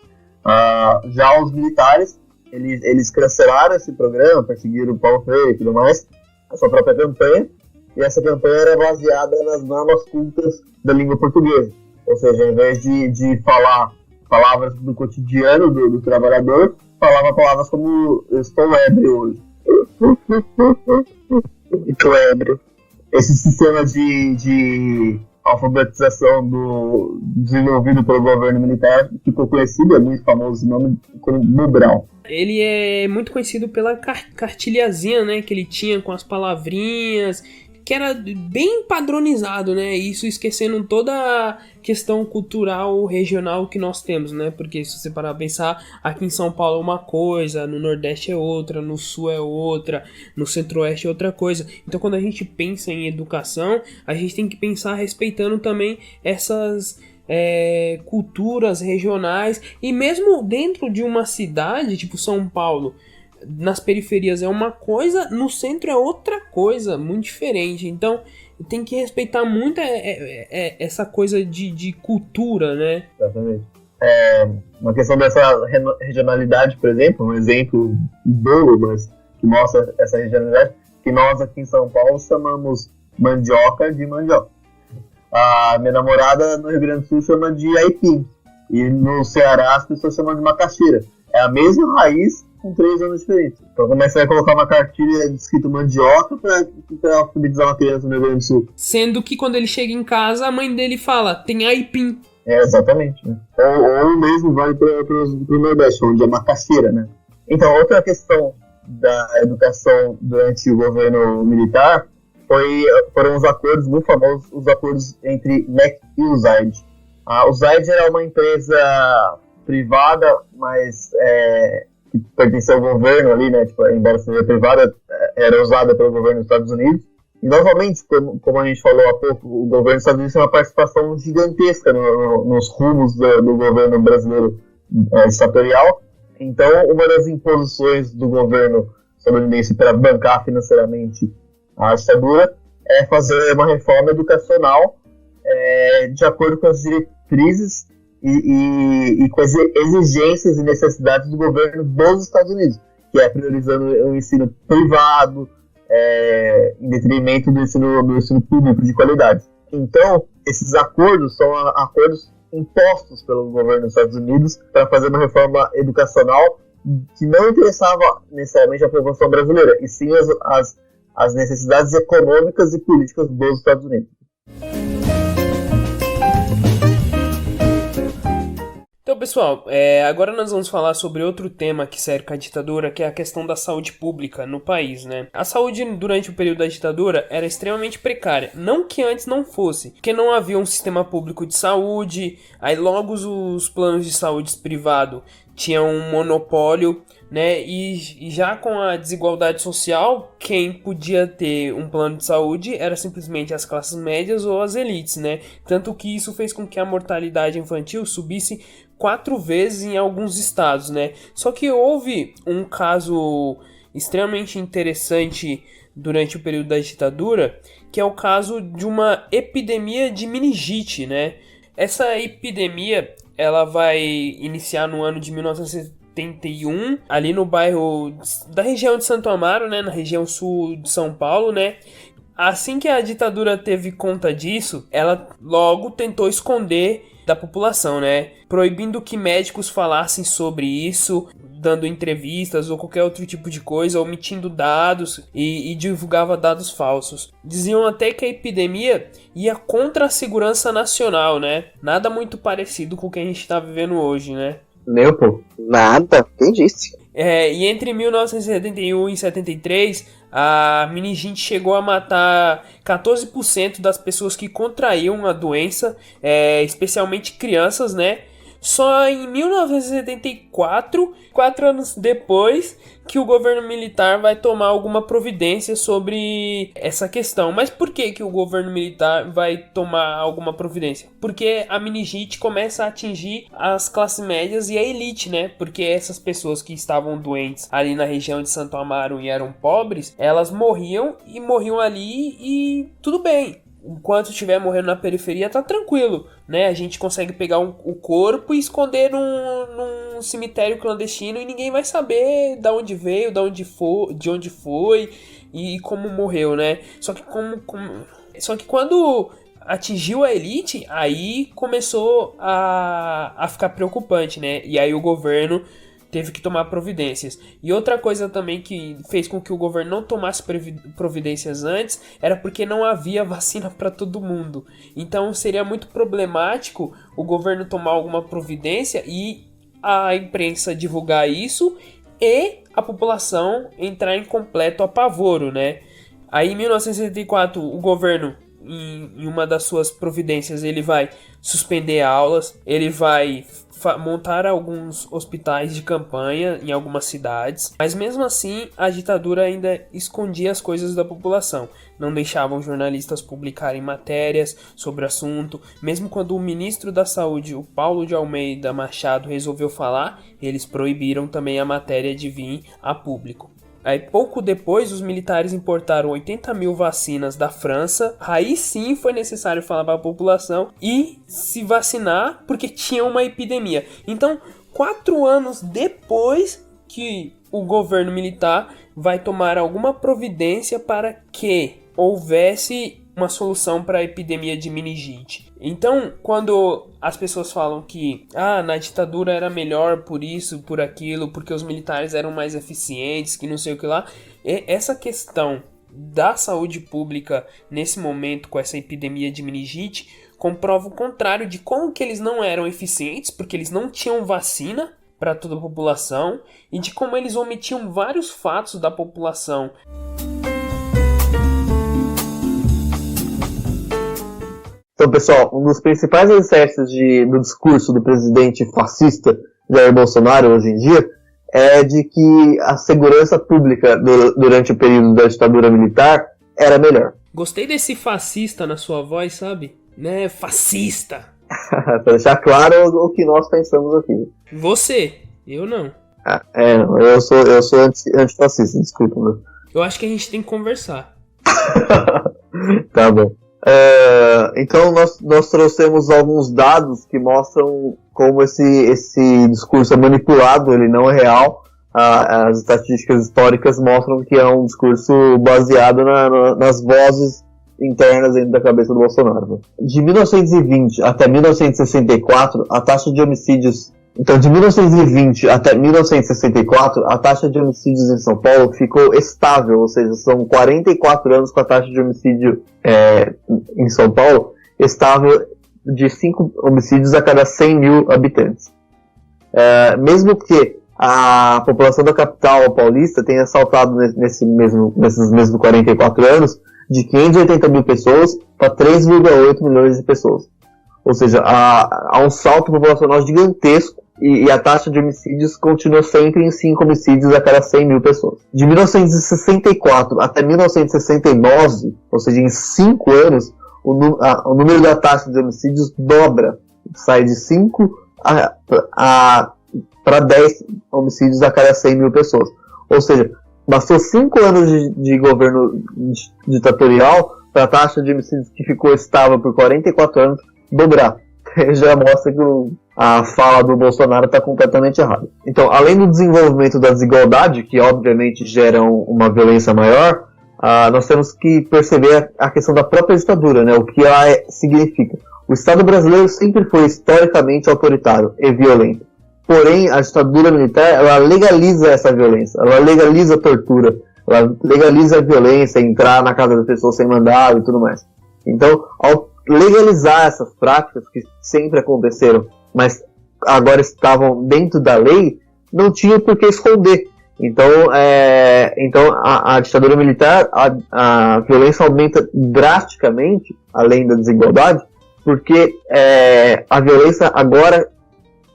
Já os militares, eles cancelaram esse programa, perseguiram o Paulo Freire e tudo mais, a sua própria campanha, e essa campanha era baseada nas normas cultas da língua portuguesa. Ou seja, ao invés de falar palavras do cotidiano do trabalhador, falava palavras como eu estou ébrio hoje. Estou ébrio. Esse sistema de alfabetização desenvolvido pelo governo militar ficou conhecido, é muito famoso o nome como Mobral. Ele é muito conhecido pela cartilhazinha, né, que ele tinha com as palavrinhas, que era bem padronizado, né, isso esquecendo toda a questão cultural regional que nós temos, né, porque se você parar a pensar, aqui em São Paulo é uma coisa, no Nordeste é outra, no Sul é outra, no Centro-Oeste é outra coisa. Então quando a gente pensa em educação, a gente tem que pensar respeitando também essas culturas regionais, e mesmo dentro de uma cidade, tipo São Paulo, nas periferias é uma coisa, no centro é outra coisa, muito diferente. Então tem que respeitar muito essa coisa de cultura, né? Exatamente. Uma questão dessa regionalidade, por exemplo, um exemplo bobo, mas que mostra essa regionalidade, que nós aqui em São Paulo chamamos mandioca de mandioca. A minha namorada no Rio Grande do Sul chama de aipim. E no Ceará as pessoas chamam de macaxeira. É a mesma raiz com 3 anos diferentes. Então como é que você vai colocar uma cartilha escrito mandioca pra alfabetizar uma criança no Rio Grande do Sul? Sendo que quando ele chega em casa, a mãe dele fala, tem aipim. Exatamente. Né? Ou mesmo vale pro Nordeste, onde é macaxeira, né? Então, outra questão da educação durante o governo militar foram os acordos muito famosos, os acordos entre MEC e o USAID. O USAID era uma empresa privada, mas que pertencia ao governo ali, né? Tipo, embora seja privada, era usada pelo governo dos Estados Unidos. E, novamente, como a gente falou há pouco, o governo dos Estados Unidos tem uma participação gigantesca nos rumos do governo brasileiro ditatorial. Então, uma das imposições do governo estadunidense para bancar financeiramente a ditadura é fazer uma reforma educacional de acordo com as diretrizes e com as exigências e necessidades do governo dos Estados Unidos, que é priorizando o ensino privado em detrimento do ensino público de qualidade. Então, esses acordos são acordos impostos pelo governo dos Estados Unidos para fazer uma reforma educacional que não interessava necessariamente a população brasileira, e sim as necessidades econômicas e políticas dos Estados Unidos. Então, pessoal, agora nós vamos falar sobre outro tema que cerca a ditadura, que é a questão da saúde pública no país, né? A saúde durante o período da ditadura era extremamente precária. Não que antes não fosse, porque não havia um sistema público de saúde, aí logo os planos de saúde privado tinham um monopólio, né? E já com a desigualdade social, quem podia ter um plano de saúde era simplesmente as classes médias ou as elites, né? Tanto que isso fez com que a mortalidade infantil subisse 4 vezes em alguns estados, né? Só que houve um caso extremamente interessante durante o período da ditadura, que é o caso de uma epidemia de meningite, né? Essa epidemia, ela vai iniciar no ano de 1971, ali no bairro da região de Santo Amaro, né, na região sul de São Paulo, né? Assim que a ditadura teve conta disso, ela logo tentou esconder da população, né? Proibindo que médicos falassem sobre isso, dando entrevistas ou qualquer outro tipo de coisa, omitindo dados e divulgava dados falsos. Diziam até que a epidemia ia contra a segurança nacional, né? Nada muito parecido com o que a gente está vivendo hoje, né? Meu, pô. Nada, quem disse? E entre 1971 e 73, a meningite chegou a matar 14% das pessoas que contraíam a doença, especialmente crianças, né? Só em 1974, 4 anos depois, que o governo militar vai tomar alguma providência sobre essa questão. Mas por que o governo militar vai tomar alguma providência? Porque a meningite começa a atingir as classes médias e a elite, né? Porque essas pessoas que estavam doentes ali na região de Santo Amaro e eram pobres, elas morriam ali e tudo bem. Enquanto estiver morrendo na periferia, tá tranquilo, né? A gente consegue pegar o corpo e esconder num cemitério clandestino e ninguém vai saber de onde veio, de onde foi e como morreu, né? Só que quando atingiu a elite, aí começou a ficar preocupante, né? E aí o governo teve que tomar providências. E outra coisa também que fez com que o governo não tomasse providências antes era porque não havia vacina para todo mundo. Então seria muito problemático o governo tomar alguma providência e a imprensa divulgar isso e a população entrar em completo apavoro, né? Aí em 1964 o governo, em uma das suas providências, ele vai suspender aulas, ele vai montar alguns hospitais de campanha em algumas cidades, mas mesmo assim a ditadura ainda escondia as coisas da população, não deixavam jornalistas publicarem matérias sobre o assunto, mesmo quando o ministro da Saúde, o Paulo de Almeida Machado, resolveu falar, eles proibiram também a matéria de vir a público. Aí pouco depois os militares importaram 80 mil vacinas da França, aí sim foi necessário falar para a população e se vacinar porque tinha uma epidemia. Então 4 anos depois que o governo militar vai tomar alguma providência para que houvesse uma solução para a epidemia de meningite. Então, quando as pessoas falam que na ditadura era melhor por isso, por aquilo, porque os militares eram mais eficientes, que não sei o que lá, essa questão da saúde pública nesse momento com essa epidemia de meningite comprova o contrário de como que eles não eram eficientes, porque eles não tinham vacina para toda a população e de como eles omitiam vários fatos da população. Então, pessoal, um dos principais excessos do discurso do presidente fascista Jair Bolsonaro hoje em dia é de que a segurança pública durante o período da ditadura militar era melhor. Gostei desse fascista na sua voz, sabe? Né? Fascista! Pra deixar claro o que nós pensamos aqui. Você, eu não. Eu sou antifascista, desculpa. Meu. Eu acho que a gente tem que conversar. Tá bom. Então nós trouxemos alguns dados que mostram como esse discurso é manipulado, ele não é real. As estatísticas históricas mostram que é um discurso baseado nas vozes internas dentro da cabeça do Bolsonaro. De 1920 até 1964, a taxa de homicídios... Então, de 1920 até 1964, a taxa de homicídios em São Paulo ficou estável, ou seja, são 44 anos com a taxa de homicídio em São Paulo estável de 5 homicídios a cada 100 mil habitantes. Mesmo que a população da capital paulista tenha saltado nesses mesmos 44 anos de 580 mil pessoas para 3,8 milhões de pessoas. Ou seja, há um salto populacional gigantesco e a taxa de homicídios continua sempre em 5 homicídios a cada 100 mil pessoas. De 1964 até 1969, ou seja, em 5 anos, o número da taxa de homicídios dobra. Sai de 5 para 10 homicídios a cada 100 mil pessoas. Ou seja, bastou 5 anos de governo ditatorial para a taxa de homicídios que ficou estável por 44 anos dobrar. Já mostra que a fala do Bolsonaro está completamente errada. Então, além do desenvolvimento da desigualdade, que obviamente gera uma violência maior, nós temos que perceber a questão da própria ditadura, né? O que ela significa. O Estado brasileiro sempre foi historicamente autoritário e violento. Porém, a ditadura militar, ela legaliza essa violência, ela legaliza a tortura, ela legaliza a violência, entrar na casa das pessoas sem mandado e tudo mais. Então, ao legalizar essas práticas que sempre aconteceram, mas agora estavam dentro da lei, não tinha por que esconder. Então a ditadura militar, a violência aumenta drasticamente, além da desigualdade, porque a violência agora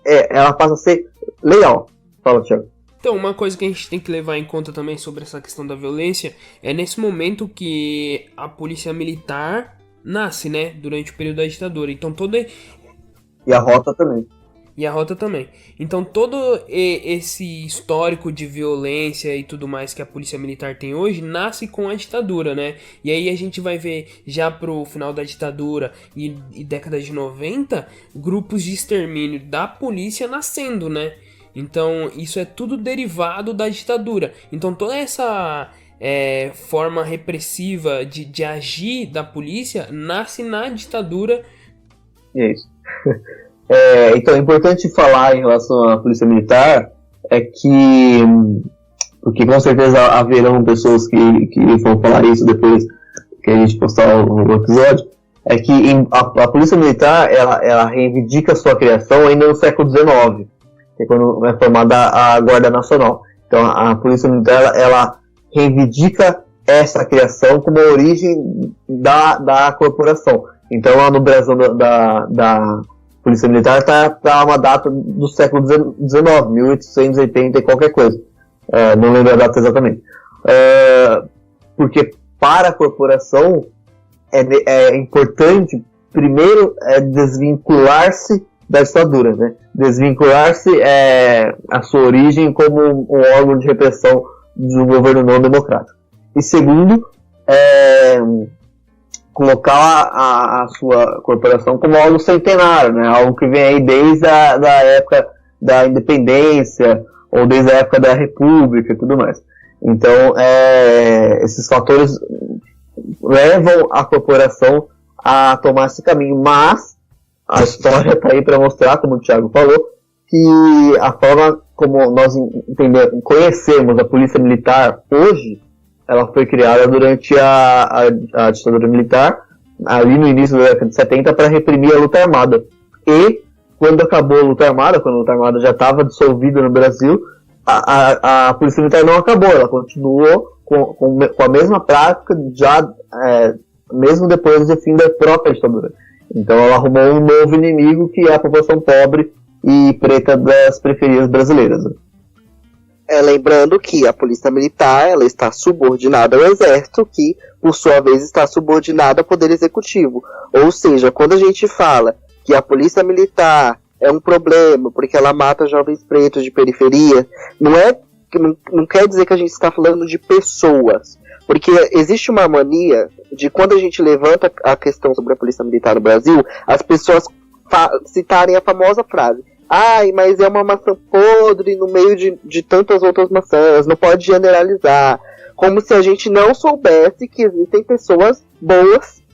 ela passa a ser legal. Fala, Thiago. Então, uma coisa que a gente tem que levar em conta também sobre essa questão da violência é nesse momento que a polícia militar nasce, né, durante o período da ditadura. Então E a rota também. Então todo esse histórico de violência e tudo mais que a polícia militar tem hoje nasce com a ditadura, né? E aí a gente vai ver já pro final da ditadura e década de 90, grupos de extermínio da polícia nascendo, né? Então isso é tudo derivado da ditadura. Então toda essa forma repressiva de agir da polícia nasce na ditadura. Isso. Então é importante falar em relação à polícia militar que, porque com certeza haverão pessoas que vão falar isso depois que a gente postar o episódio, que a polícia militar ela reivindica sua criação ainda no século XIX, que é quando é formada a Guarda Nacional. Então a polícia militar ela reivindica essa criação como a origem da corporação. Então lá no Brasil da polícia militar tá uma data do século XIX, 1880 e qualquer coisa. Não lembro a data exatamente. Porque para a corporação é importante, primeiro, desvincular-se da ditadura, né? Desvincular-se a sua origem como um órgão de repressão do governo não democrático. E segundo, colocar a sua corporação como algo centenário, né? Algo que vem aí desde a época da independência ou desde a época da república e tudo mais. Então, esses fatores levam a corporação a tomar esse caminho, mas a história está aí para mostrar, como o Thiago falou, que a forma como nós conhecemos a polícia militar hoje, ela foi criada durante a ditadura militar, ali no início da década de 70, para reprimir a luta armada. E, quando acabou a luta armada, quando a luta armada já estava dissolvida no Brasil, a polícia militar não acabou, ela continuou com a mesma prática, mesmo depois do fim da própria ditadura. Então ela arrumou um novo inimigo, que é a população pobre e preta das periferias brasileiras. Lembrando que a polícia militar ela está subordinada ao exército, que por sua vez está subordinada ao poder executivo. Ou seja, quando a gente fala que a polícia militar é um problema porque ela mata jovens pretos de periferia, não quer dizer que a gente está falando de pessoas. Porque existe uma mania de, quando a gente levanta a questão sobre a polícia militar no Brasil, as pessoas citarem a famosa frase: ai, mas é uma maçã podre no meio de tantas outras maçãs, não pode generalizar. Como se a gente não soubesse que existem pessoas boas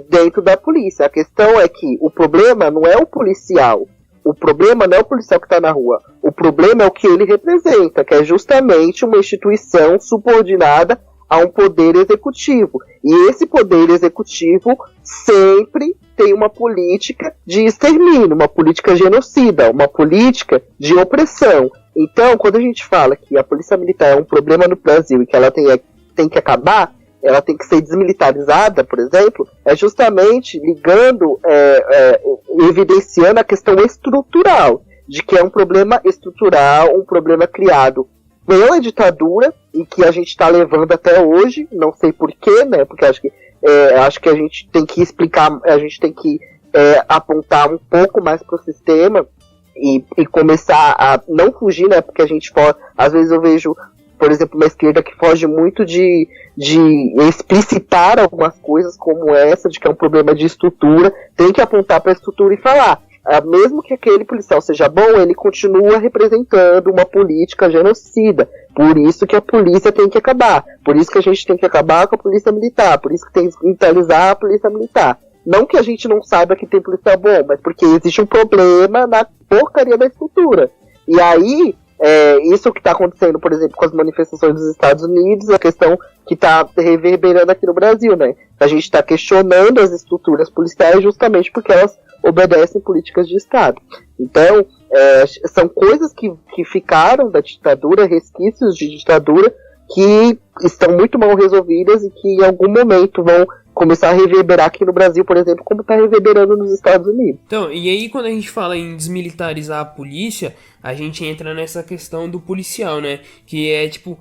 dentro da polícia. A questão é que o problema não é o policial. O problema não é o policial que está na rua. O problema é o que ele representa, que é justamente uma instituição subordinada a um poder executivo. E esse poder executivo sempre tem uma política de extermínio, uma política genocida, uma política de opressão. Então, quando a gente fala que a polícia militar é um problema no Brasil e que ela tem que acabar, ela tem que ser desmilitarizada, por exemplo, é justamente ligando, evidenciando a questão estrutural, de que é um problema estrutural, um problema criado pela ditadura, e que a gente está levando até hoje, não sei porquê, né, porque acho que a gente tem que explicar, a gente tem que apontar um pouco mais para o sistema e começar a não fugir, né, porque a gente pode, às vezes eu vejo, por exemplo, uma esquerda que foge muito de explicitar algumas coisas como essa, de que é um problema de estrutura, tem que apontar para a estrutura e falar. Mesmo que aquele policial seja bom, ele continua representando uma política genocida. Por isso que a polícia tem que acabar. Por isso que a gente tem que acabar com a polícia militar. Por isso que tem que militarizar a polícia militar. Não que a gente não saiba que tem policial bom, mas porque existe um problema na porcaria da estrutura. E aí, isso que está acontecendo, por exemplo, com as manifestações dos Estados Unidos, a questão que está reverberando aqui no Brasil, né? A gente está questionando as estruturas policiais justamente porque elas obedecem políticas de Estado. Então, são coisas que ficaram da ditadura, resquícios de ditadura, que estão muito mal resolvidas e que em algum momento vão começar a reverberar aqui no Brasil, por exemplo, como está reverberando nos Estados Unidos. Então, e aí quando a gente fala em desmilitarizar a polícia, a gente entra nessa questão do policial, né? Que é tipo,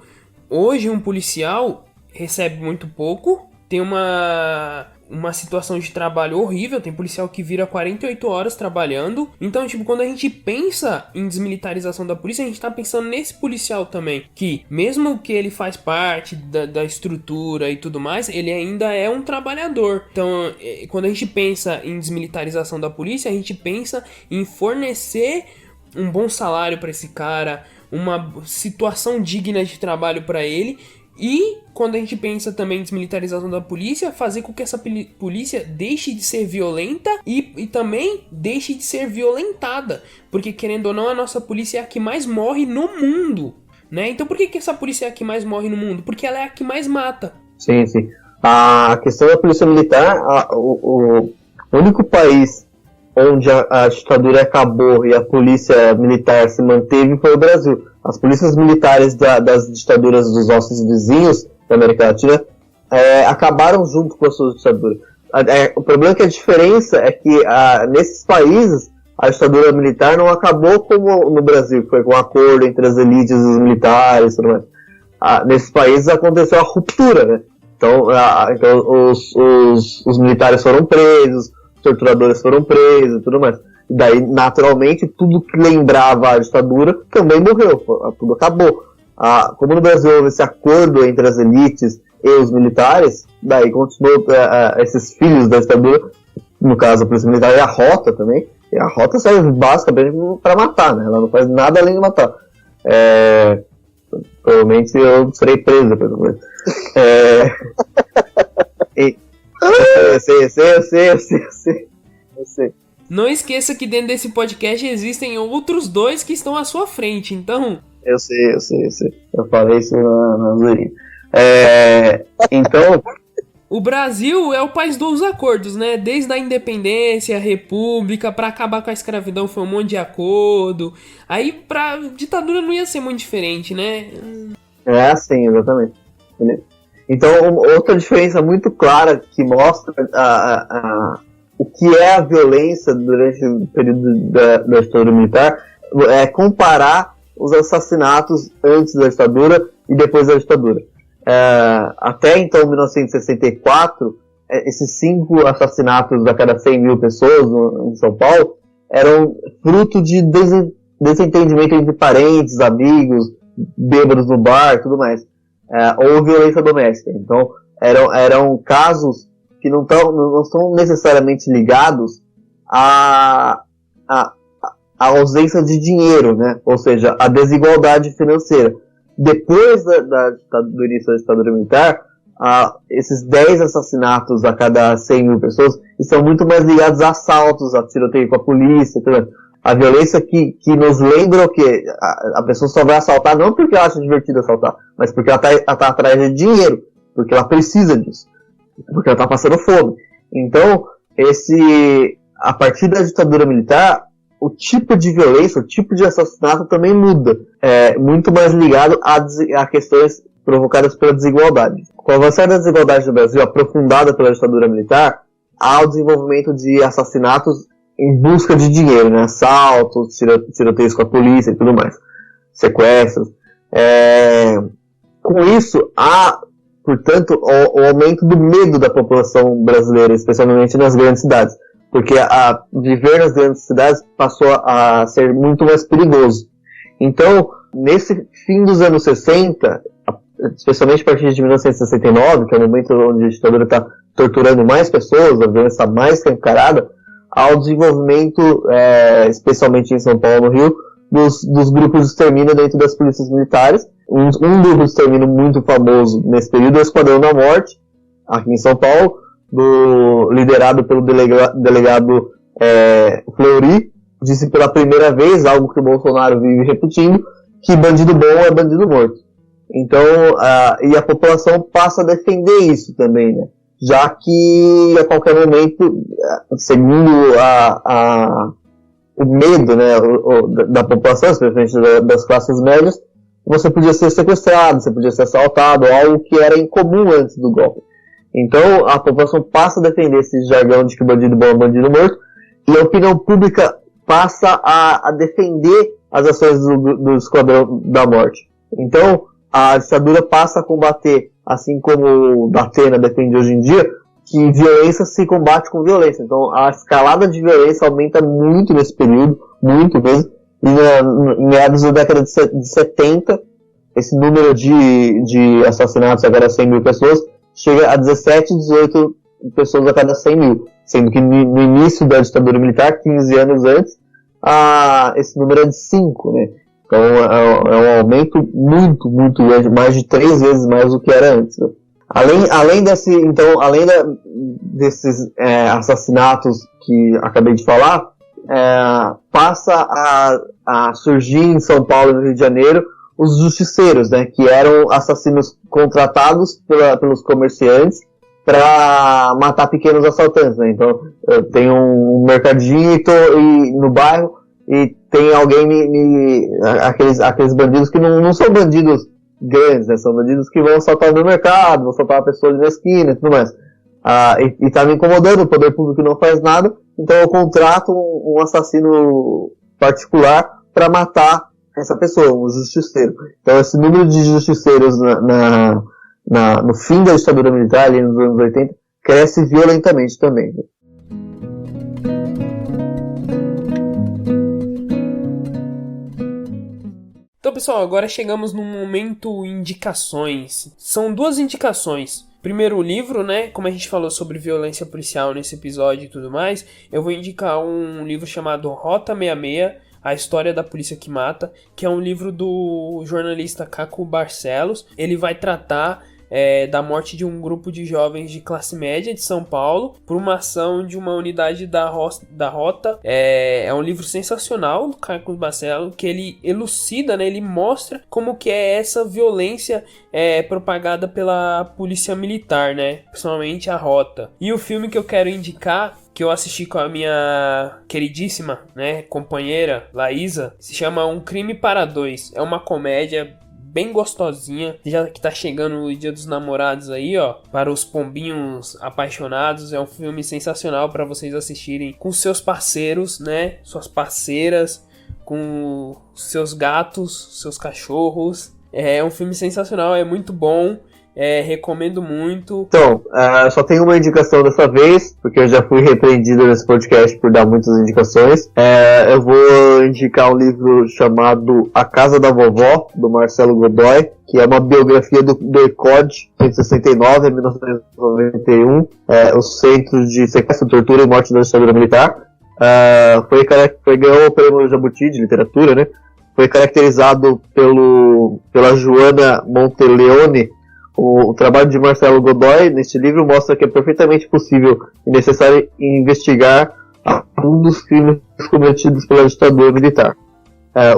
hoje um policial recebe muito pouco, tem uma situação de trabalho horrível, tem policial que vira 48 horas trabalhando. Então, tipo, quando a gente pensa em desmilitarização da polícia, a gente tá pensando nesse policial também, que mesmo que ele faz parte da estrutura e tudo mais, ele ainda é um trabalhador. Então, quando a gente pensa em desmilitarização da polícia, a gente pensa em fornecer um bom salário para esse cara, uma situação digna de trabalho para ele, E quando a gente pensa também em desmilitarização da polícia, fazer com que essa polícia deixe de ser violenta e também deixe de ser violentada. Porque, querendo ou não, a nossa polícia é a que mais morre no mundo, né? Então por que essa polícia é a que mais morre no mundo? Porque ela é a que mais mata. Sim, sim. A questão da polícia militar, o único país onde a ditadura acabou e a polícia militar se manteve foi o Brasil. As polícias militares das ditaduras dos nossos vizinhos da América Latina acabaram junto com a sua ditadura. O problema é que a diferença é que nesses países a ditadura militar não acabou como no Brasil, que foi com um acordo entre as elites e os militares e tudo mais. Nesses países aconteceu a ruptura, né? Então os militares foram presos, os torturadores foram presos e tudo mais. E daí, naturalmente, tudo que lembrava a ditadura também morreu, tudo acabou. Como no Brasil houve esse acordo entre as elites e os militares, daí continuou esses filhos da ditadura, no caso a polícia militar e a rota também, e a rota serve basicamente para matar, né? Ela não faz nada além de matar. Provavelmente eu serei preso depois. Eu sei. Não esqueça que dentro desse podcast existem outros 2 que estão à sua frente, então... Eu sei. Eu falei isso na zoeirinha. Então... O Brasil é o país dos acordos, né? Desde a independência, a república, pra acabar com a escravidão foi um monte de acordo. Aí pra ditadura não ia ser muito diferente, né? Sim, exatamente. Então, outra diferença muito clara que mostra o que é a violência durante o período da ditadura militar é comparar os assassinatos antes da ditadura e depois da ditadura. Até então, 1964, esses 5 assassinatos a cada 100 mil pessoas em São Paulo eram fruto de desentendimento entre parentes, amigos, bêbados no bar e tudo mais. Ou violência doméstica. Então, eram casos que não estão necessariamente ligados à ausência de dinheiro, né? Ou seja, à desigualdade financeira. Depois do início da ditadura militar, esses 10 assassinatos a cada 100 mil pessoas estão muito mais ligados a assaltos, a tiroteio com a polícia, a violência que nos lembra o quê? A pessoa só vai assaltar não porque ela acha divertido assaltar, mas porque ela tá atrás de dinheiro, porque ela precisa disso, porque ela tá passando fome. Então, a partir da ditadura militar, o tipo de violência, o tipo de assassinato também muda. Muito mais ligado a questões provocadas pela desigualdade. Com o avançar da desigualdade no Brasil, aprofundada pela ditadura militar, há o desenvolvimento de assassinatos em busca de dinheiro, né? Assaltos, tiroteios com a polícia e tudo mais. Sequestros. Com isso, há, portanto, o aumento do medo da população brasileira, especialmente nas grandes cidades. Porque viver nas grandes cidades passou a ser muito mais perigoso. Então, nesse fim dos anos 60, especialmente a partir de 1969, que é o momento onde a ditadura está torturando mais pessoas, a violência mais escancarada, há o desenvolvimento, especialmente em São Paulo, no Rio, dos grupos de extermínio dentro das polícias militares. Um grupo de extermínio muito famoso nesse período é o Esquadrão da Morte, aqui em São Paulo, liderado pelo delegado Fleury, disse pela primeira vez, algo que o Bolsonaro vive repetindo, que bandido bom é bandido morto. Então, e a população passa a defender isso também, né? Já que a qualquer momento, segundo o medo, né, da população, especialmente das classes médias, você podia ser sequestrado, você podia ser assaltado, algo que era incomum antes do golpe. Então, a população passa a defender esse jargão de que bandido bom é bandido morto, e a opinião pública passa a defender as ações do Esquadrão da Morte. Então, a ditadura passa a combater, assim como o Datena defende hoje em dia, que violência se combate com violência. Então, a escalada de violência aumenta muito nesse período, muito mesmo, e em meados da década de 70, esse número de assassinatos a cada 100 mil pessoas chega a 17, 18 pessoas a cada 100 mil, sendo que no início da ditadura militar, 15 anos antes, esse número é de 5, né? Então é um aumento muito, muito grande, mais de 3 vezes mais do que era antes. Né? Além desses assassinatos que acabei de falar, passa a surgir em São Paulo e no Rio de Janeiro os justiceiros, né, que eram assassinos contratados pelos comerciantes para matar pequenos assaltantes. Né? Então, tem um mercadinho no bairro e tem alguém, aqueles bandidos que não são bandidos grandes, né? São bandidos que vão assaltar no mercado, vão assaltar uma pessoa ali na esquina e tudo mais. E tá me incomodando, o poder público não faz nada, então eu contrato um assassino particular para matar essa pessoa, um justiceiro. Então esse número de justiceiros no fim da ditadura militar, ali nos anos 80, cresce violentamente também. Né? Então, pessoal, agora chegamos no momento indicações. São 2 indicações. Primeiro, o livro, né? Como a gente falou sobre violência policial nesse episódio e tudo mais, eu vou indicar um livro chamado Rota 66, A História da Polícia que Mata, que é um livro do jornalista Caco Barcelos. Ele vai tratar da morte de um grupo de jovens de classe média de São Paulo por uma ação de uma unidade da Rota. É um livro sensacional do Caco Barcelos, que ele elucida, né, ele mostra como que é essa violência propagada pela polícia militar, né, principalmente a Rota. E o filme que eu quero indicar, que eu assisti com a minha queridíssima, né, companheira Laísa, se chama Um Crime para Dois. É uma comédia bem gostosinha, já que tá chegando o Dia dos Namorados aí, ó, para os pombinhos apaixonados. É um filme sensacional para vocês assistirem com seus parceiros, né, suas parceiras, com seus gatos, seus cachorros. É um filme sensacional, é muito bom. Recomendo muito. Então, só tenho uma indicação dessa vez, porque eu já fui repreendido nesse podcast por dar muitas indicações. Eu vou indicar um livro chamado A Casa da Vovó, do Marcelo Godoy, que é uma biografia do ECOD, 1969 a 1991, os Centros de Sequestro, Tortura e Morte da Ditadura Militar. Ganhou o prêmio Jabuti de literatura, né? Foi caracterizado pela Joana Monteleone. O trabalho de Marcelo Godoy neste livro mostra que é perfeitamente possível e necessário investigar um dos crimes cometidos pela ditadura militar.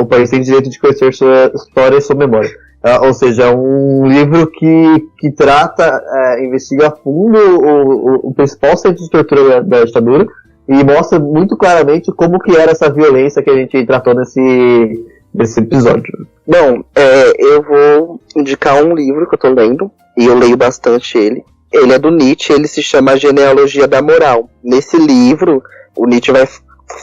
O país tem direito de conhecer sua história e sua memória. Ou seja, um livro que trata, investiga a fundo o principal centro de tortura da ditadura e mostra muito claramente como que era essa violência que a gente tratou nesse episódio. Bom, eu vou indicar um livro que eu tô lendo, e eu leio bastante ele. Ele é do Nietzsche, ele se chama A Genealogia da Moral. Nesse livro, o Nietzsche vai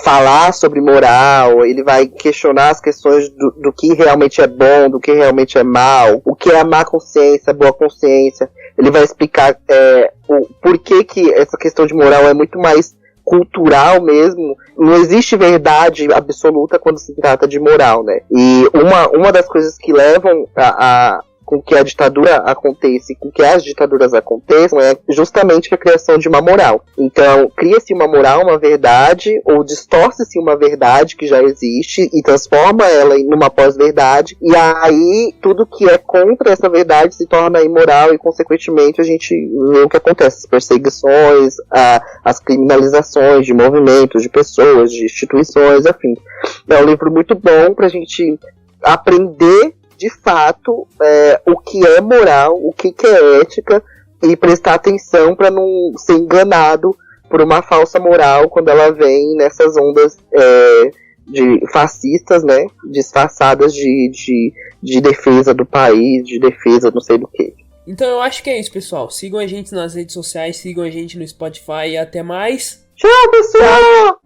falar sobre moral, ele vai questionar as questões do que realmente é bom, do que realmente é mal, o que é a má consciência, a boa consciência. Ele vai explicar o porquê que essa questão de moral é muito mais cultural mesmo. Não existe verdade absoluta quando se trata de moral, né? E uma das coisas que levam com que a ditadura aconteça e com que as ditaduras aconteçam é justamente a criação de uma moral. Então, cria-se uma moral, uma verdade, ou distorce-se uma verdade que já existe e transforma ela em uma pós-verdade, e aí tudo que é contra essa verdade se torna imoral e, consequentemente, a gente vê o que acontece, as perseguições, as criminalizações de movimentos, de pessoas, de instituições, enfim. É um livro muito bom pra gente aprender de fato o que é moral, o que é ética, e prestar atenção para não ser enganado por uma falsa moral quando ela vem nessas ondas de fascistas, né, disfarçadas de defesa do país, de defesa não sei do que. Então eu acho que é isso, pessoal. Sigam a gente nas redes sociais, sigam a gente no Spotify e até mais. Tchau, pessoal!